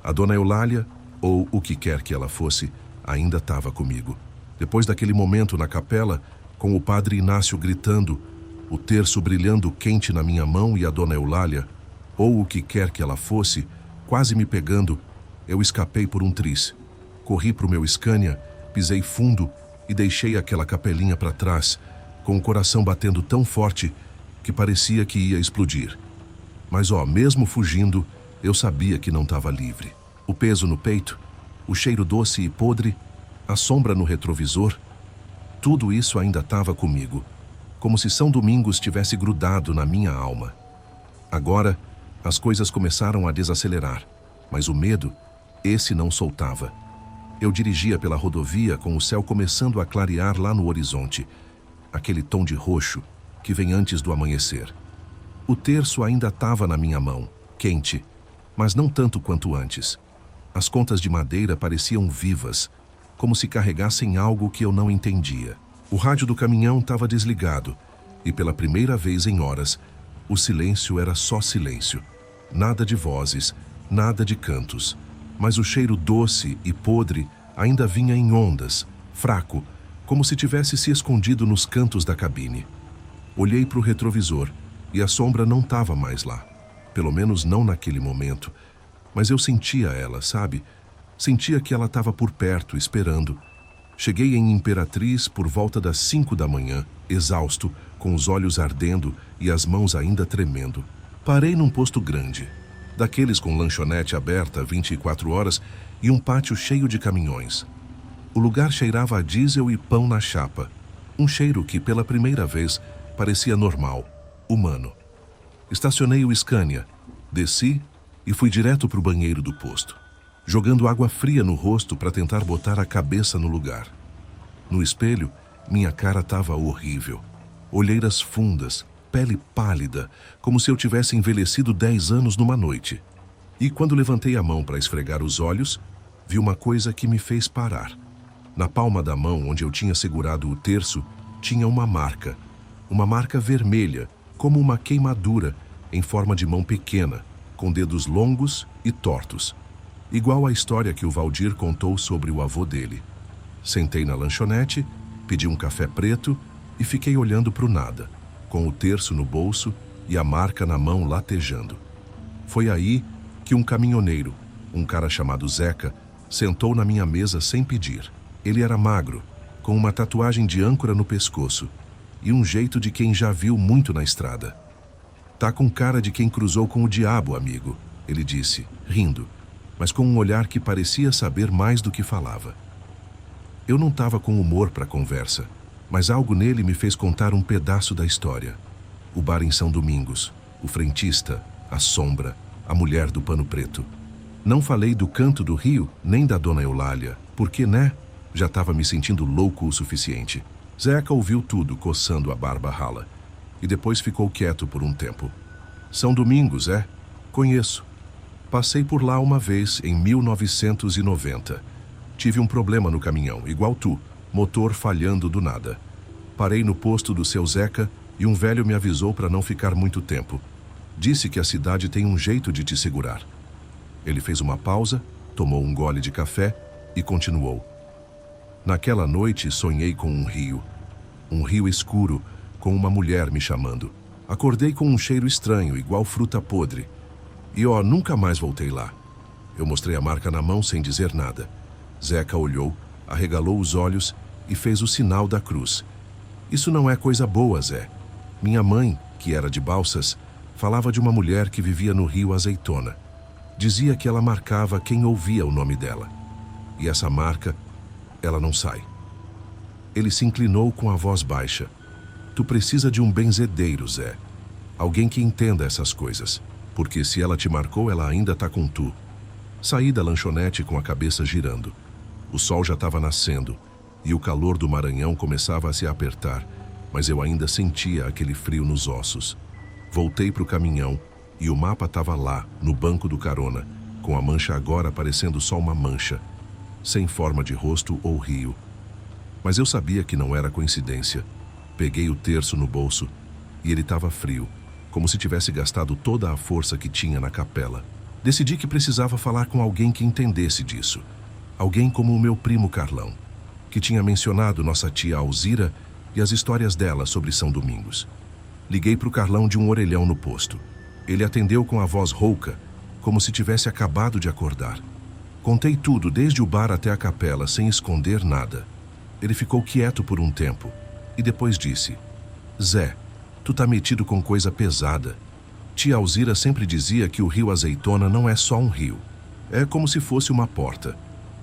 A Dona Eulália, ou o que quer que ela fosse, ainda estava comigo. Depois daquele momento na capela, com o padre Inácio gritando, o terço brilhando quente na minha mão e a Dona Eulália, ou o que quer que ela fosse, quase me pegando, eu escapei por um triz. Corri para o meu Scania, pisei fundo e deixei aquela capelinha para trás, com o coração batendo tão forte que parecia que ia explodir. Mas, mesmo fugindo, eu sabia que não estava livre. O peso no peito, o cheiro doce e podre, a sombra no retrovisor, tudo isso ainda estava comigo, como se São Domingos tivesse grudado na minha alma. Agora, as coisas começaram a desacelerar, mas o medo, esse não soltava. Eu dirigia pela rodovia com o céu começando a clarear lá no horizonte, aquele tom de roxo que vem antes do amanhecer. O terço ainda estava na minha mão, quente, mas não tanto quanto antes. As contas de madeira pareciam vivas, como se carregassem algo que eu não entendia. O rádio do caminhão estava desligado, e pela primeira vez em horas, o silêncio era só silêncio. Nada de vozes, nada de cantos, mas o cheiro doce e podre ainda vinha em ondas, fraco, como se tivesse se escondido nos cantos da cabine. Olhei para o retrovisor e a sombra não estava mais lá, pelo menos não naquele momento, mas eu sentia ela, sabe? Sentia que ela estava por perto, esperando. Cheguei em Imperatriz por volta das 5 da manhã, exausto, com os olhos ardendo e as mãos ainda tremendo. Parei num posto grande, daqueles com lanchonete aberta 24 horas e um pátio cheio de caminhões. O lugar cheirava a diesel e pão na chapa, um cheiro que, pela primeira vez, parecia normal, humano. Estacionei o Scania, desci e fui direto para o banheiro do posto, jogando água fria no rosto para tentar botar a cabeça no lugar. No espelho, minha cara estava horrível. Olheiras fundas, pele pálida, como se eu tivesse envelhecido 10 anos numa noite. E quando levantei a mão para esfregar os olhos, vi uma coisa que me fez parar. Na palma da mão onde eu tinha segurado o terço, tinha uma marca vermelha, como uma queimadura, em forma de mão pequena, com dedos longos e tortos, igual à história que o Valdir contou sobre o avô dele. Sentei na lanchonete, pedi um café preto e fiquei olhando para o nada, com o terço no bolso e a marca na mão latejando. Foi aí que um caminhoneiro, um cara chamado Zeca, sentou na minha mesa sem pedir. Ele era magro, com uma tatuagem de âncora no pescoço e um jeito de quem já viu muito na estrada. Tá com cara de quem cruzou com o diabo, amigo, ele disse, rindo, mas com um olhar que parecia saber mais do que falava. Eu não estava com humor para a conversa, mas algo nele me fez contar um pedaço da história. O bar em São Domingos, o frentista, a sombra, a mulher do pano preto. Não falei do canto do rio, nem da dona Eulália, porque, né? Já estava me sentindo louco o suficiente. Zeca ouviu tudo, coçando a barba rala. E depois ficou quieto por um tempo. São Domingos, é? Conheço. Passei por lá uma vez, em 1990. Tive um problema no caminhão, igual tu, motor falhando do nada. Parei no posto do seu Zeca e um velho me avisou para não ficar muito tempo. Disse que a cidade tem um jeito de te segurar. Ele fez uma pausa, tomou um gole de café e continuou. Naquela noite sonhei com um rio escuro, com uma mulher me chamando. Acordei com um cheiro estranho, igual fruta podre. E nunca mais voltei lá. Eu mostrei a marca na mão sem dizer nada. Zeca olhou, arregalou os olhos e fez o sinal da cruz. Isso não é coisa boa, Zé. Minha mãe, que era de Balsas, falava de uma mulher que vivia no rio Azeitona. Dizia que ela marcava quem ouvia o nome dela. E essa marca, ela não sai. Ele se inclinou com a voz baixa. Tu precisa de um benzedeiro, Zé. Alguém que entenda essas coisas. Porque se ela te marcou, ela ainda tá com tu. Saí da lanchonete com a cabeça girando. O sol já estava nascendo e o calor do Maranhão começava a se apertar, mas eu ainda sentia aquele frio nos ossos. Voltei para o caminhão e o mapa estava lá, no banco do carona, com a mancha agora parecendo só uma mancha, sem forma de rosto ou rio. Mas eu sabia que não era coincidência. Peguei o terço no bolso e ele estava frio, como se tivesse gastado toda a força que tinha na capela. Decidi que precisava falar com alguém que entendesse disso. Alguém como o meu primo Carlão, que tinha mencionado nossa tia Alzira e as histórias dela sobre São Domingos. Liguei para o Carlão de um orelhão no posto. Ele atendeu com a voz rouca, como se tivesse acabado de acordar. Contei tudo, desde o bar até a capela, sem esconder nada. Ele ficou quieto por um tempo e depois disse: Zé, tu tá metido com coisa pesada. Tia Alzira sempre dizia que o rio Azeitona não é só um rio. É como se fosse uma porta.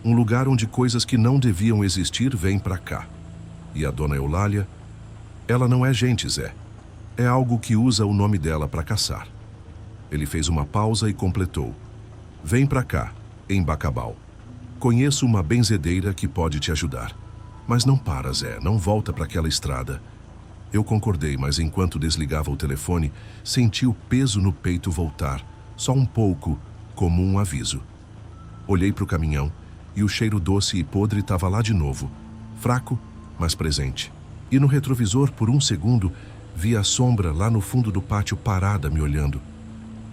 Um lugar onde coisas que não deviam existir vêm pra cá. E a dona Eulália? Ela não é gente, Zé. É algo que usa o nome dela pra caçar. Ele fez uma pausa e completou. Vem pra cá, em Bacabal. Conheço uma benzedeira que pode te ajudar. Mas não para, Zé, não volta pra aquela estrada. Eu concordei, mas enquanto desligava o telefone, senti o peso no peito voltar, só um pouco, como um aviso. Olhei para o caminhão e o cheiro doce e podre estava lá de novo, fraco, mas presente. E no retrovisor, por um segundo, vi a sombra lá no fundo do pátio parada me olhando.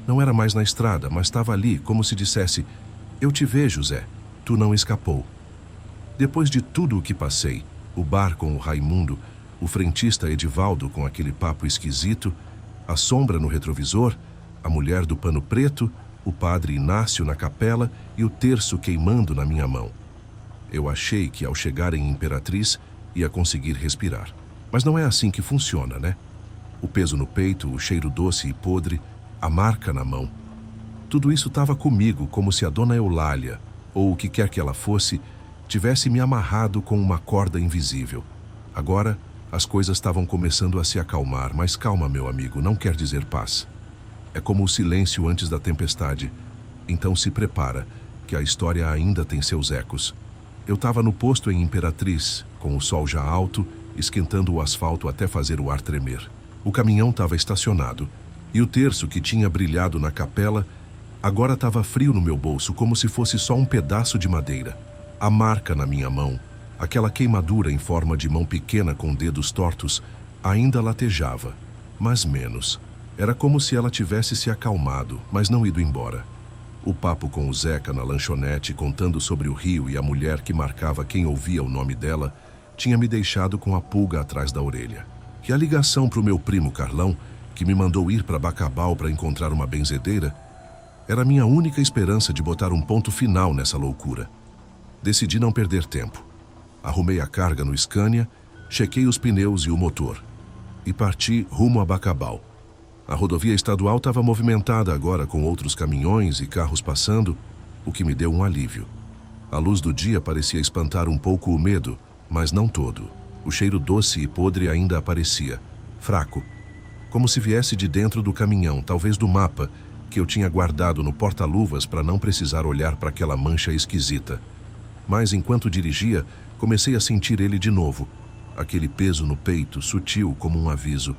Não era mais na estrada, mas estava ali, como se dissesse: eu te vejo, Zé, tu não escapou. Depois de tudo o que passei, o bar com o Raimundo, o frentista Edivaldo com aquele papo esquisito, a sombra no retrovisor, a mulher do pano preto, o padre Inácio na capela e o terço queimando na minha mão. Eu achei que ao chegar em Imperatriz ia conseguir respirar. Mas não é assim que funciona, né? O peso no peito, o cheiro doce e podre, a marca na mão. Tudo isso estava comigo como se a dona Eulália, ou o que quer que ela fosse, tivesse me amarrado com uma corda invisível. Agora, as coisas estavam começando a se acalmar, mas calma, meu amigo, não quer dizer paz. É como o silêncio antes da tempestade. Então se prepara, que a história ainda tem seus ecos. Eu estava no posto em Imperatriz, com o sol já alto, esquentando o asfalto até fazer o ar tremer. O caminhão estava estacionado, e o terço que tinha brilhado na capela agora estava frio no meu bolso, como se fosse só um pedaço de madeira. A marca na minha mão, aquela queimadura em forma de mão pequena com dedos tortos, ainda latejava, mas menos. Era como se ela tivesse se acalmado, mas não ido embora. O papo com o Zeca na lanchonete, contando sobre o rio e a mulher que marcava quem ouvia o nome dela, tinha me deixado com a pulga atrás da orelha. E a ligação para o meu primo Carlão, que me mandou ir para Bacabal para encontrar uma benzedeira, era a minha única esperança de botar um ponto final nessa loucura. Decidi não perder tempo. Arrumei a carga no Scania, chequei os pneus e o motor e parti rumo a Bacabal. A rodovia estadual estava movimentada agora com outros caminhões e carros passando, o que me deu um alívio. A luz do dia parecia espantar um pouco o medo, mas não todo. O cheiro doce e podre ainda aparecia, fraco, como se viesse de dentro do caminhão, talvez do mapa, que eu tinha guardado no porta-luvas para não precisar olhar para aquela mancha esquisita. Mas enquanto dirigia, comecei a sentir ele de novo, aquele peso no peito, sutil como um aviso.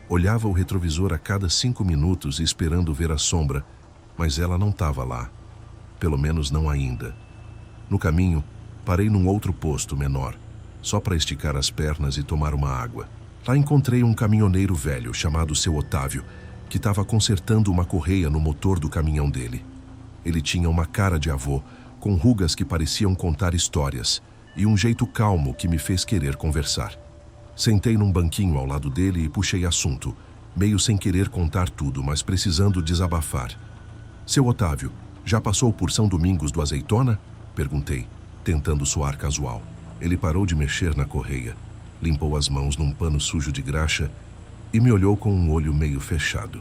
Olhava o retrovisor a cada 5 minutos esperando ver a sombra, mas ela não estava lá. Pelo menos não ainda. No caminho, parei num outro posto menor, só para esticar as pernas e tomar uma água. Lá encontrei um caminhoneiro velho chamado Seu Otávio, que estava consertando uma correia no motor do caminhão dele. Ele tinha uma cara de avô, com rugas que pareciam contar histórias, e um jeito calmo que me fez querer conversar. Sentei num banquinho ao lado dele e puxei assunto, meio sem querer contar tudo, mas precisando desabafar. Seu Otávio, já passou por São Domingos do Azeitona? Perguntei, tentando soar casual. Ele parou de mexer na correia, limpou as mãos num pano sujo de graxa e me olhou com um olho meio fechado.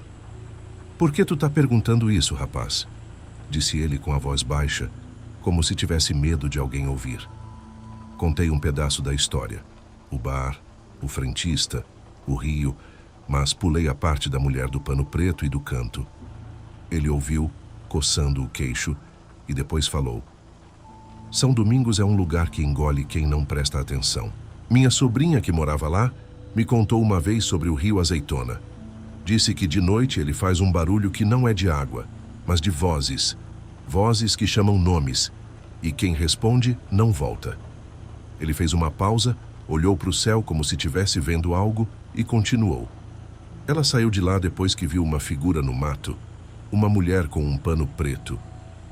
Por que tu tá perguntando isso, rapaz? Disse ele com a voz baixa, como se tivesse medo de alguém ouvir. Contei um pedaço da história. O bar, o frentista, o rio, mas pulei a parte da mulher do pano preto e do canto. Ele ouviu, coçando o queixo, e depois falou. São Domingos é um lugar que engole quem não presta atenção. Minha sobrinha, que morava lá, me contou uma vez sobre o rio Azeitona. Disse que de noite ele faz um barulho que não é de água, mas de vozes. Vozes que chamam nomes, e quem responde não volta. Ele fez uma pausa, olhou para o céu como se estivesse vendo algo e continuou. Ela saiu de lá depois que viu uma figura no mato, uma mulher com um pano preto.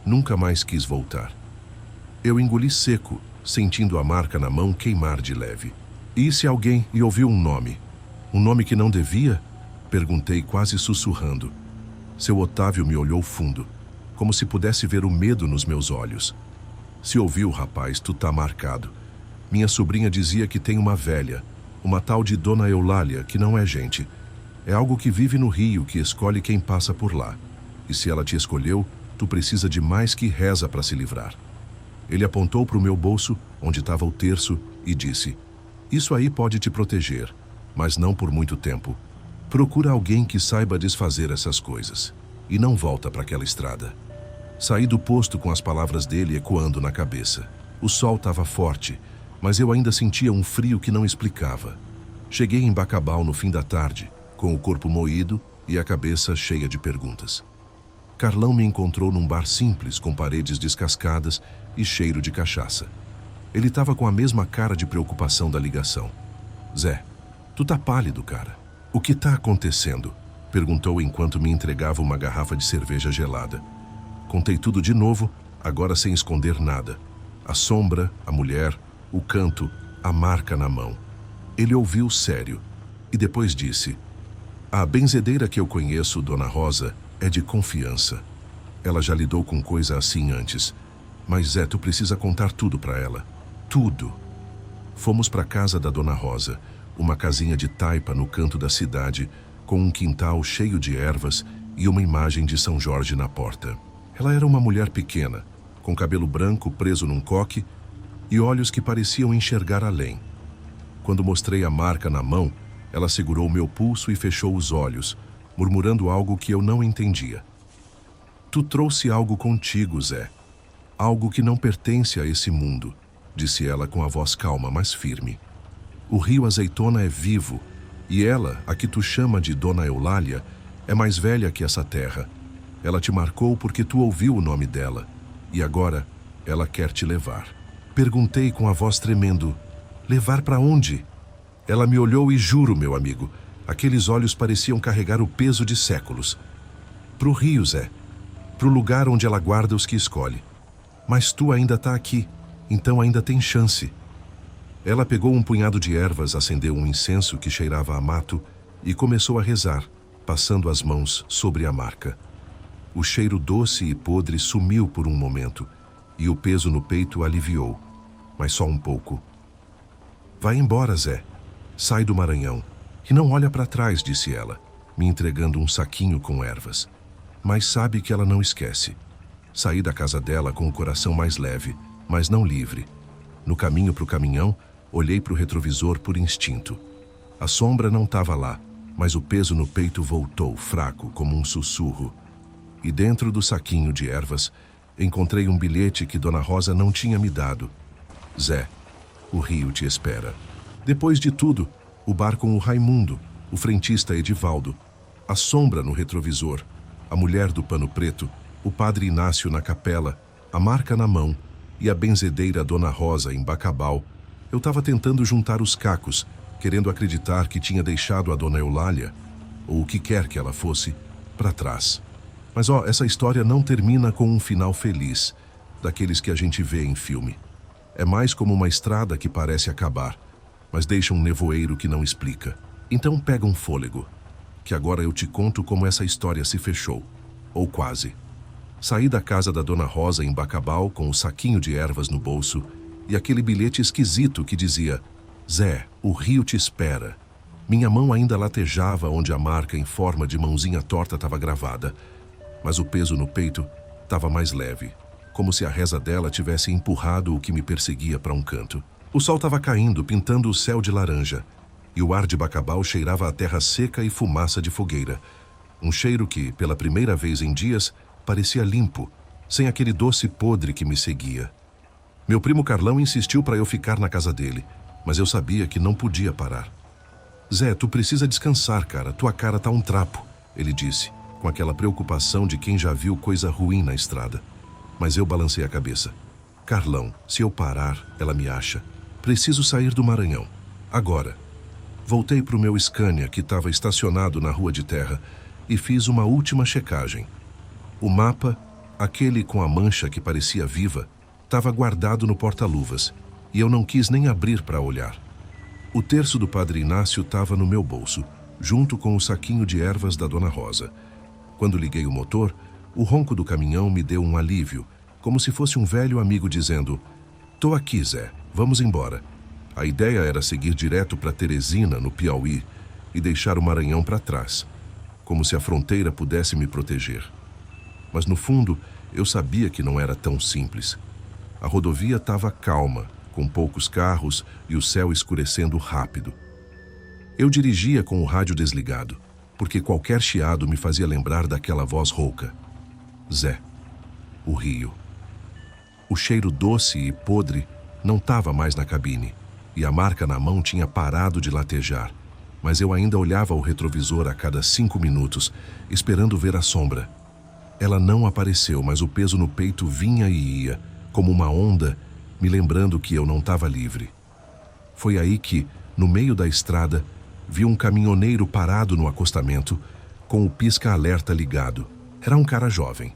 Nunca mais quis voltar. Eu engoli seco, sentindo a marca na mão queimar de leve. E se alguém e ouviu um nome? Um nome que não devia? Perguntei quase sussurrando. Seu Otávio me olhou fundo, como se pudesse ver o medo nos meus olhos. Se ouviu, rapaz, tu tá marcado. Minha sobrinha dizia que tem uma velha, uma tal de Dona Eulália, que não é gente. É algo que vive no rio, que escolhe quem passa por lá. E se ela te escolheu, tu precisa de mais que reza para se livrar. Ele apontou para o meu bolso, onde estava o terço, e disse, isso aí pode te proteger, mas não por muito tempo. Procura alguém que saiba desfazer essas coisas. E não volta para aquela estrada. Saí do posto com as palavras dele ecoando na cabeça. O sol estava forte, mas eu ainda sentia um frio que não explicava. Cheguei em Bacabal no fim da tarde, com o corpo moído e a cabeça cheia de perguntas. Carlão me encontrou num bar simples, com paredes descascadas e cheiro de cachaça. Ele estava com a mesma cara de preocupação da ligação. Zé, tu tá pálido, cara. O que tá acontecendo? Perguntou enquanto me entregava uma garrafa de cerveja gelada. Contei tudo de novo, agora sem esconder nada. A sombra, a mulher, o canto, a marca na mão. Ele ouviu sério e depois disse, a benzedeira que eu conheço, Dona Rosa, é de confiança. Ela já lidou com coisa assim antes. Mas Zé, tu precisa contar tudo para ela. Tudo. Fomos para a casa da Dona Rosa, uma casinha de taipa no canto da cidade, com um quintal cheio de ervas e uma imagem de São Jorge na porta. Ela era uma mulher pequena, com cabelo branco preso num coque e olhos que pareciam enxergar além. Quando mostrei a marca na mão, ela segurou meu pulso e fechou os olhos, murmurando algo que eu não entendia. Tu trouxe algo contigo, Zé. Algo que não pertence a esse mundo, disse ela com a voz calma, mas firme. O rio Azeitona é vivo, e ela, a que tu chama de Dona Eulália, é mais velha que essa terra. Ela te marcou porque tu ouviu o nome dela, e agora ela quer te levar. Perguntei com a voz tremendo, levar para onde? Ela me olhou e juro, meu amigo, aqueles olhos pareciam carregar o peso de séculos. Pro rio, Zé. Pro lugar onde ela guarda os que escolhe. Mas tu ainda tá aqui, então ainda tem chance. Ela pegou um punhado de ervas, acendeu um incenso que cheirava a mato e começou a rezar, passando as mãos sobre a marca. O cheiro doce e podre sumiu por um momento e o peso no peito aliviou, mas só um pouco. Vai embora, Zé. Sai do Maranhão. E não olha para trás, disse ela, me entregando um saquinho com ervas. Mas sabe que ela não esquece. Saí da casa dela com o coração mais leve, mas não livre. No caminho para o caminhão, olhei para o retrovisor por instinto. A sombra não estava lá, mas o peso no peito voltou, fraco, como um sussurro. E dentro do saquinho de ervas, encontrei um bilhete que Dona Rosa não tinha me dado. Zé, o rio te espera. Depois de tudo, o bar com o Raimundo, o frentista Edivaldo, a sombra no retrovisor, a mulher do pano preto, o padre Inácio na capela, a marca na mão e a benzedeira Dona Rosa em Bacabal. Eu estava tentando juntar os cacos, querendo acreditar que tinha deixado a Dona Eulália, ou o que quer que ela fosse, para trás. Mas essa história não termina com um final feliz, daqueles que a gente vê em filme. É mais como uma estrada que parece acabar, mas deixa um nevoeiro que não explica. Então pega um fôlego, que agora eu te conto como essa história se fechou, ou quase. Saí da casa da Dona Rosa em Bacabal com o saquinho de ervas no bolso e aquele bilhete esquisito que dizia: Zé, o rio te espera. Minha mão ainda latejava onde a marca em forma de mãozinha torta estava gravada, mas o peso no peito estava mais leve, como se a reza dela tivesse empurrado o que me perseguia para um canto. O sol estava caindo, pintando o céu de laranja, e o ar de Bacabal cheirava a terra seca e fumaça de fogueira. Um cheiro que, pela primeira vez em dias, parecia limpo, sem aquele doce podre que me seguia. Meu primo Carlão insistiu para eu ficar na casa dele, mas eu sabia que não podia parar. Zé, tu precisa descansar, cara. Tua cara tá um trapo, ele disse, com aquela preocupação de quem já viu coisa ruim na estrada. Mas eu balancei a cabeça. Carlão, se eu parar, ela me acha. Preciso sair do Maranhão. Agora. Voltei pro meu Scania, que estava estacionado na rua de terra, e fiz uma última checagem. O mapa, aquele com a mancha que parecia viva, estava guardado no porta-luvas, e eu não quis nem abrir para olhar. O terço do Padre Inácio estava no meu bolso, junto com o saquinho de ervas da Dona Rosa. Quando liguei o motor, o ronco do caminhão me deu um alívio, como se fosse um velho amigo dizendo: Tô aqui, Zé, vamos embora. A ideia era seguir direto para Teresina, no Piauí, e deixar o Maranhão para trás, como se a fronteira pudesse me proteger. Mas no fundo, eu sabia que não era tão simples. A rodovia estava calma, com poucos carros e o céu escurecendo rápido. Eu dirigia com o rádio desligado, porque qualquer chiado me fazia lembrar daquela voz rouca. Zé, o rio. O cheiro doce e podre não estava mais na cabine, e a marca na mão tinha parado de latejar, mas eu ainda olhava o retrovisor a cada 5 minutos, esperando ver a sombra. Ela não apareceu, mas o peso no peito vinha e ia, como uma onda, me lembrando que eu não estava livre. Foi aí que, no meio da estrada, vi um caminhoneiro parado no acostamento, com o pisca-alerta ligado. Era um cara jovem,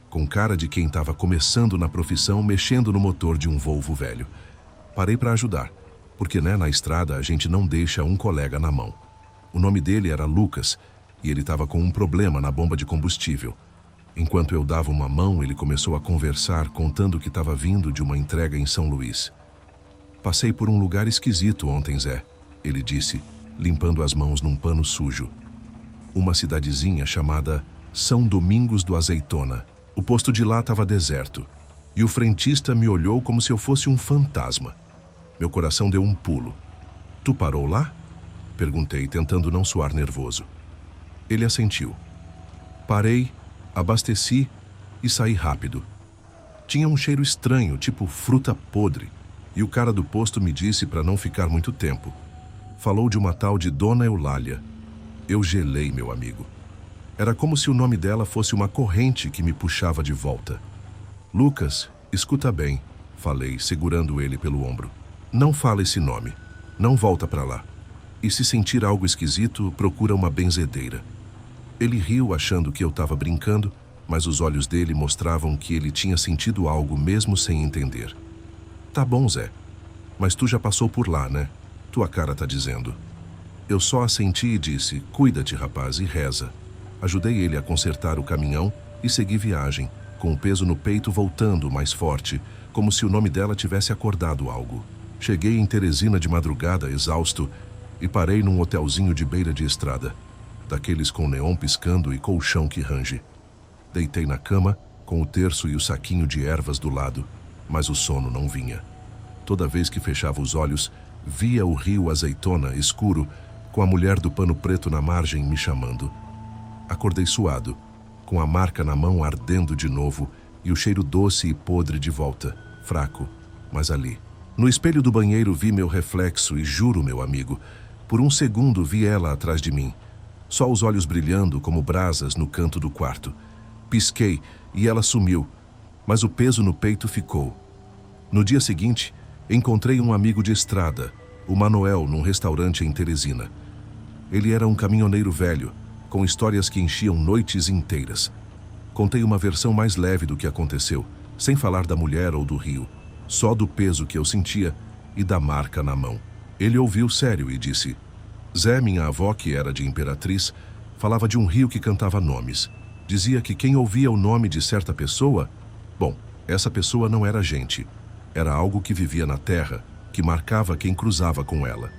com cara de quem estava começando na profissão, mexendo no motor de um Volvo velho. Parei para ajudar, porque na estrada a gente não deixa um colega na mão. O nome dele era Lucas, e ele estava com um problema na bomba de combustível. Enquanto eu dava uma mão, ele começou a conversar, contando que estava vindo de uma entrega em São Luís. Passei por um lugar esquisito ontem, Zé, ele disse, limpando as mãos num pano sujo. Uma cidadezinha chamada São Domingos do Azeitona. O posto de lá estava deserto, e o frentista me olhou como se eu fosse um fantasma. Meu coração deu um pulo. Tu parou lá? Perguntei, tentando não soar nervoso. Ele assentiu. Parei, abasteci e saí rápido. Tinha um cheiro estranho, tipo fruta podre, e o cara do posto me disse para não ficar muito tempo. Falou de uma tal de Dona Eulália. Eu gelei, meu amigo. Era como se o nome dela fosse uma corrente que me puxava de volta. Lucas, escuta bem, falei, segurando ele pelo ombro. Não fala esse nome. Não volta para lá. E se sentir algo esquisito, procura uma benzedeira. Ele riu achando que eu estava brincando, mas os olhos dele mostravam que ele tinha sentido algo mesmo sem entender. Tá bom, Zé. Mas tu já passou por lá, né? Tua cara tá dizendo. Eu só assenti e disse, cuida-te, rapaz, e reza. Ajudei ele a consertar o caminhão e segui viagem, com o peso no peito voltando mais forte, como se o nome dela tivesse acordado algo. Cheguei em Teresina de madrugada, exausto, e parei num hotelzinho de beira de estrada, daqueles com neon piscando e colchão que range. Deitei na cama, com o terço e o saquinho de ervas do lado, mas o sono não vinha. Toda vez que fechava os olhos, via o rio Azeitona escuro, com a mulher do pano preto na margem me chamando. Acordei suado, com a marca na mão ardendo de novo e o cheiro doce e podre de volta, fraco, mas ali. No espelho do banheiro vi meu reflexo e juro, meu amigo, por um segundo vi ela atrás de mim, só os olhos brilhando como brasas no canto do quarto. Pisquei e ela sumiu, mas o peso no peito ficou. No dia seguinte, encontrei um amigo de estrada, o Manuel, num restaurante em Teresina. Ele era um caminhoneiro velho, com histórias que enchiam noites inteiras. Contei uma versão mais leve do que aconteceu, sem falar da mulher ou do rio, só do peso que eu sentia e da marca na mão. Ele ouviu sério e disse: Zé, minha avó, que era de Imperatriz, falava de um rio que cantava nomes. Dizia que quem ouvia o nome de certa pessoa, bom, essa pessoa não era gente, era algo que vivia na terra, que marcava quem cruzava com ela.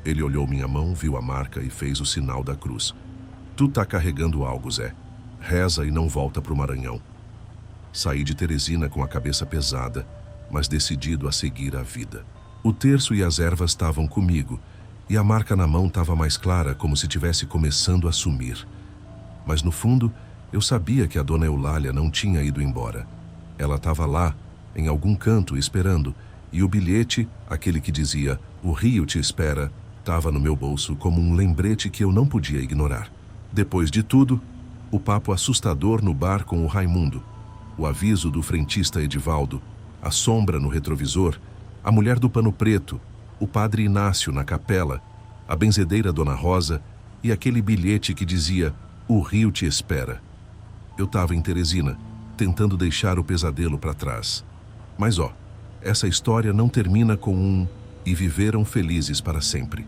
Ele olhou minha mão, viu a marca e fez o sinal da cruz. Tu tá carregando algo, Zé. Reza e não volta pro Maranhão. Saí de Teresina com a cabeça pesada, mas decidido a seguir a vida. O terço e as ervas estavam comigo, e a marca na mão estava mais clara, como se tivesse começando a sumir. Mas no fundo, eu sabia que a dona Eulália não tinha ido embora. Ela estava lá, em algum canto, esperando, e o bilhete, aquele que dizia "O rio te espera", estava no meu bolso como um lembrete que eu não podia ignorar. Depois de tudo, o papo assustador no bar com o Raimundo, o aviso do frentista Edivaldo, a sombra no retrovisor, a mulher do pano preto, o padre Inácio na capela, a benzedeira Dona Rosa e aquele bilhete que dizia "O rio te espera". Eu estava em Teresina, tentando deixar o pesadelo para trás. Mas essa história não termina com um "e viveram felizes para sempre".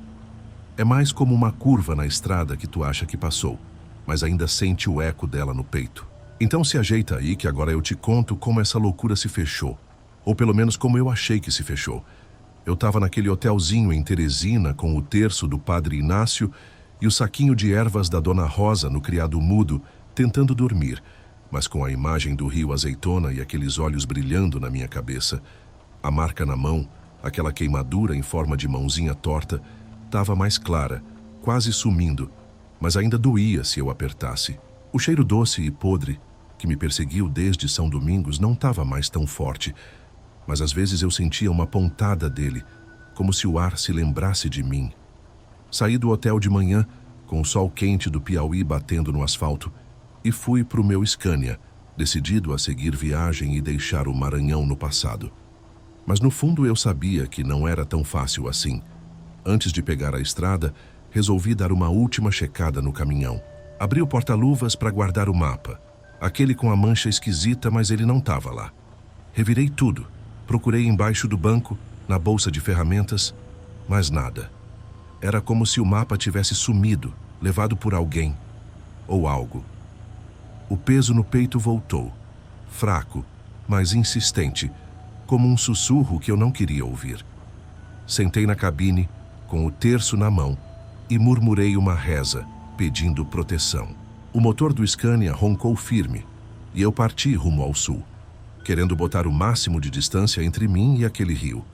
É mais como uma curva na estrada que tu acha que passou, mas ainda sente o eco dela no peito. Então se ajeita aí que agora eu te conto como essa loucura se fechou. Ou pelo menos como eu achei que se fechou. Eu estava naquele hotelzinho em Teresina com o terço do padre Inácio e o saquinho de ervas da Dona Rosa no criado mudo, tentando dormir, mas com a imagem do rio Azeitona e aqueles olhos brilhando na minha cabeça. A marca na mão, aquela queimadura em forma de mãozinha torta, estava mais clara, quase sumindo, mas ainda doía se eu apertasse. O cheiro doce e podre, que me perseguiu desde São Domingos, não estava mais tão forte, mas às vezes eu sentia uma pontada dele, como se o ar se lembrasse de mim. Saí do hotel de manhã, com o sol quente do Piauí batendo no asfalto, e fui para o meu Scania, decidido a seguir viagem e deixar o Maranhão no passado. Mas no fundo eu sabia que não era tão fácil assim. Antes de pegar a estrada, resolvi dar uma última checada no caminhão. Abri o porta-luvas para guardar o mapa, aquele com a mancha esquisita, mas ele não estava lá. Revirei tudo. Procurei embaixo do banco, na bolsa de ferramentas, mas nada. Era como se o mapa tivesse sumido, levado por alguém ou algo. O peso no peito voltou, fraco, mas insistente, como um sussurro que eu não queria ouvir. Sentei na cabine, com o terço na mão, e murmurei uma reza, pedindo proteção. O motor do Scania roncou firme, e eu parti rumo ao sul, querendo botar o máximo de distância entre mim e aquele rio.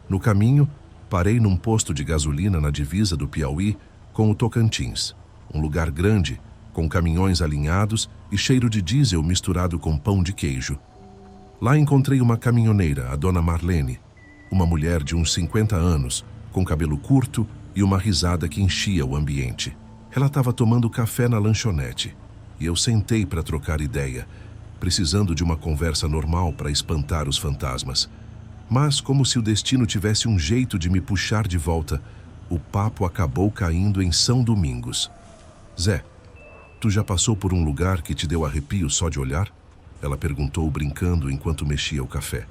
No caminho, parei num posto de gasolina na divisa do Piauí com o Tocantins, um lugar grande, com caminhões alinhados e cheiro de diesel misturado com pão de queijo. Lá encontrei uma caminhoneira, a dona Marlene, uma mulher de uns 50 anos, com cabelo curto e uma risada que enchia o ambiente. Ela estava tomando café na lanchonete, e eu sentei para trocar ideia, precisando de uma conversa normal para espantar os fantasmas. Mas, como se o destino tivesse um jeito de me puxar de volta, o papo acabou caindo em São Domingos. Zé, tu já passou por um lugar que te deu arrepio só de olhar? Ela perguntou brincando enquanto mexia o café.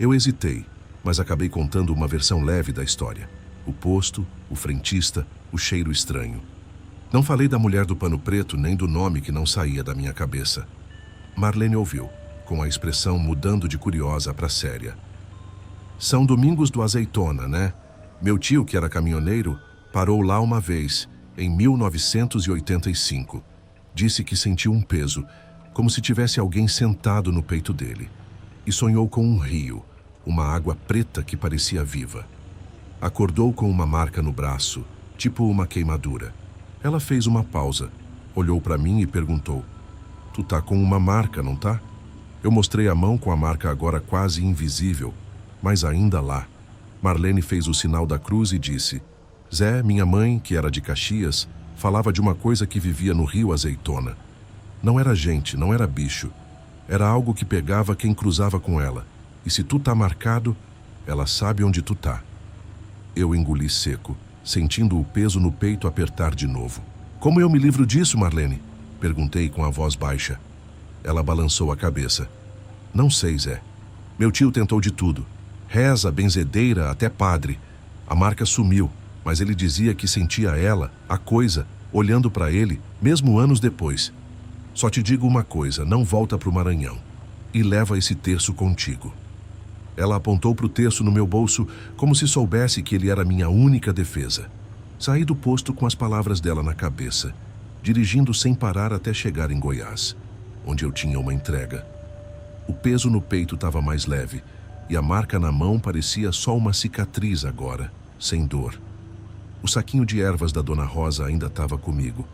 Eu hesitei, mas acabei contando uma versão leve da história. O posto, o frentista, o cheiro estranho. Não falei da mulher do pano preto nem do nome que não saía da minha cabeça. Marlene ouviu, com a expressão mudando de curiosa para séria. São Domingos do Azeitona, né? Meu tio, que era caminhoneiro, parou lá uma vez, em 1985. Disse que sentiu um peso, como se tivesse alguém sentado no peito dele. E sonhou com um rio, uma água preta que parecia viva. Acordou com uma marca no braço, tipo uma queimadura. Ela fez uma pausa, olhou para mim e perguntou: "Tu tá com uma marca, não tá?" Eu mostrei a mão com a marca agora quase invisível, mas ainda lá. Marlene fez o sinal da cruz e disse: "Zé, minha mãe, que era de Caxias, falava de uma coisa que vivia no Rio Azeitona. Não era gente, não era bicho. Era algo que pegava quem cruzava com ela. E se tu tá marcado, ela sabe onde tu tá." Eu engoli seco, sentindo o peso no peito apertar de novo. "Como eu me livro disso, Marlene?" Perguntei com a voz baixa. Ela balançou a cabeça. "Não sei, Zé. Meu tio tentou de tudo. Reza, benzedeira, até padre. A marca sumiu, mas ele dizia que sentia ela, a coisa, olhando para ele, mesmo anos depois. Só te digo uma coisa, não volta pro Maranhão. E leva esse terço contigo." Ela apontou pro terço no meu bolso, como se soubesse que ele era minha única defesa. Saí do posto com as palavras dela na cabeça, dirigindo sem parar até chegar em Goiás, onde eu tinha uma entrega. O peso no peito estava mais leve, e a marca na mão parecia só uma cicatriz agora, sem dor. O saquinho de ervas da Dona Rosa ainda estava comigo,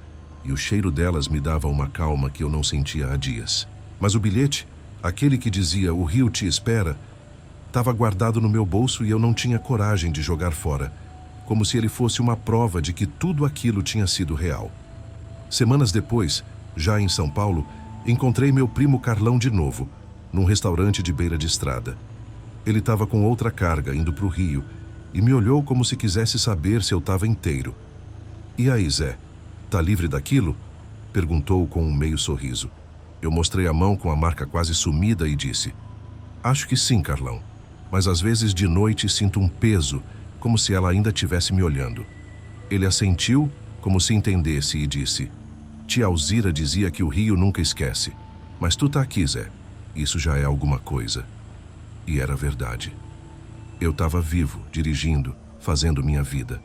e o cheiro delas me dava uma calma que eu não sentia há dias. Mas o bilhete, aquele que dizia "O Rio te espera", estava guardado no meu bolso e eu não tinha coragem de jogar fora, como se ele fosse uma prova de que tudo aquilo tinha sido real. Semanas depois, já em São Paulo, encontrei meu primo Carlão de novo, num restaurante de beira de estrada. Ele estava com outra carga, indo para o Rio, e me olhou como se quisesse saber se eu estava inteiro. "E aí, Zé, tá livre daquilo?" Perguntou com um meio sorriso. Eu mostrei a mão com a marca quase sumida e disse: "Acho que sim, Carlão, mas às vezes de noite sinto um peso, como se ela ainda estivesse me olhando." Ele assentiu, como se entendesse, e disse: "Tia Alzira dizia que o Rio nunca esquece, mas tu tá aqui, Zé. Isso já é alguma coisa." E era verdade. Eu estava vivo, dirigindo, fazendo minha vida.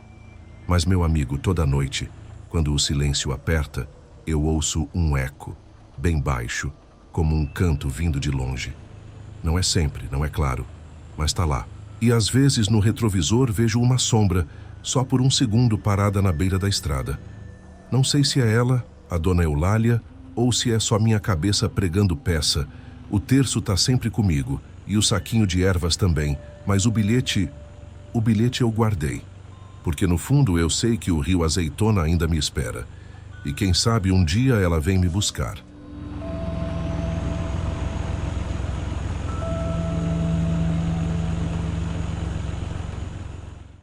Mas, meu amigo, toda noite, quando o silêncio aperta, eu ouço um eco, bem baixo, como um canto vindo de longe. Não é sempre, não é claro, mas está lá. E às vezes no retrovisor vejo uma sombra, só por um segundo parada na beira da estrada. Não sei se é ela, a Dona Eulália, ou se é só minha cabeça pregando peça. O terço está sempre comigo, e o saquinho de ervas também, mas o bilhete eu guardei. Porque no fundo eu sei que o Rio Azeitona ainda me espera. E quem sabe um dia ela vem me buscar.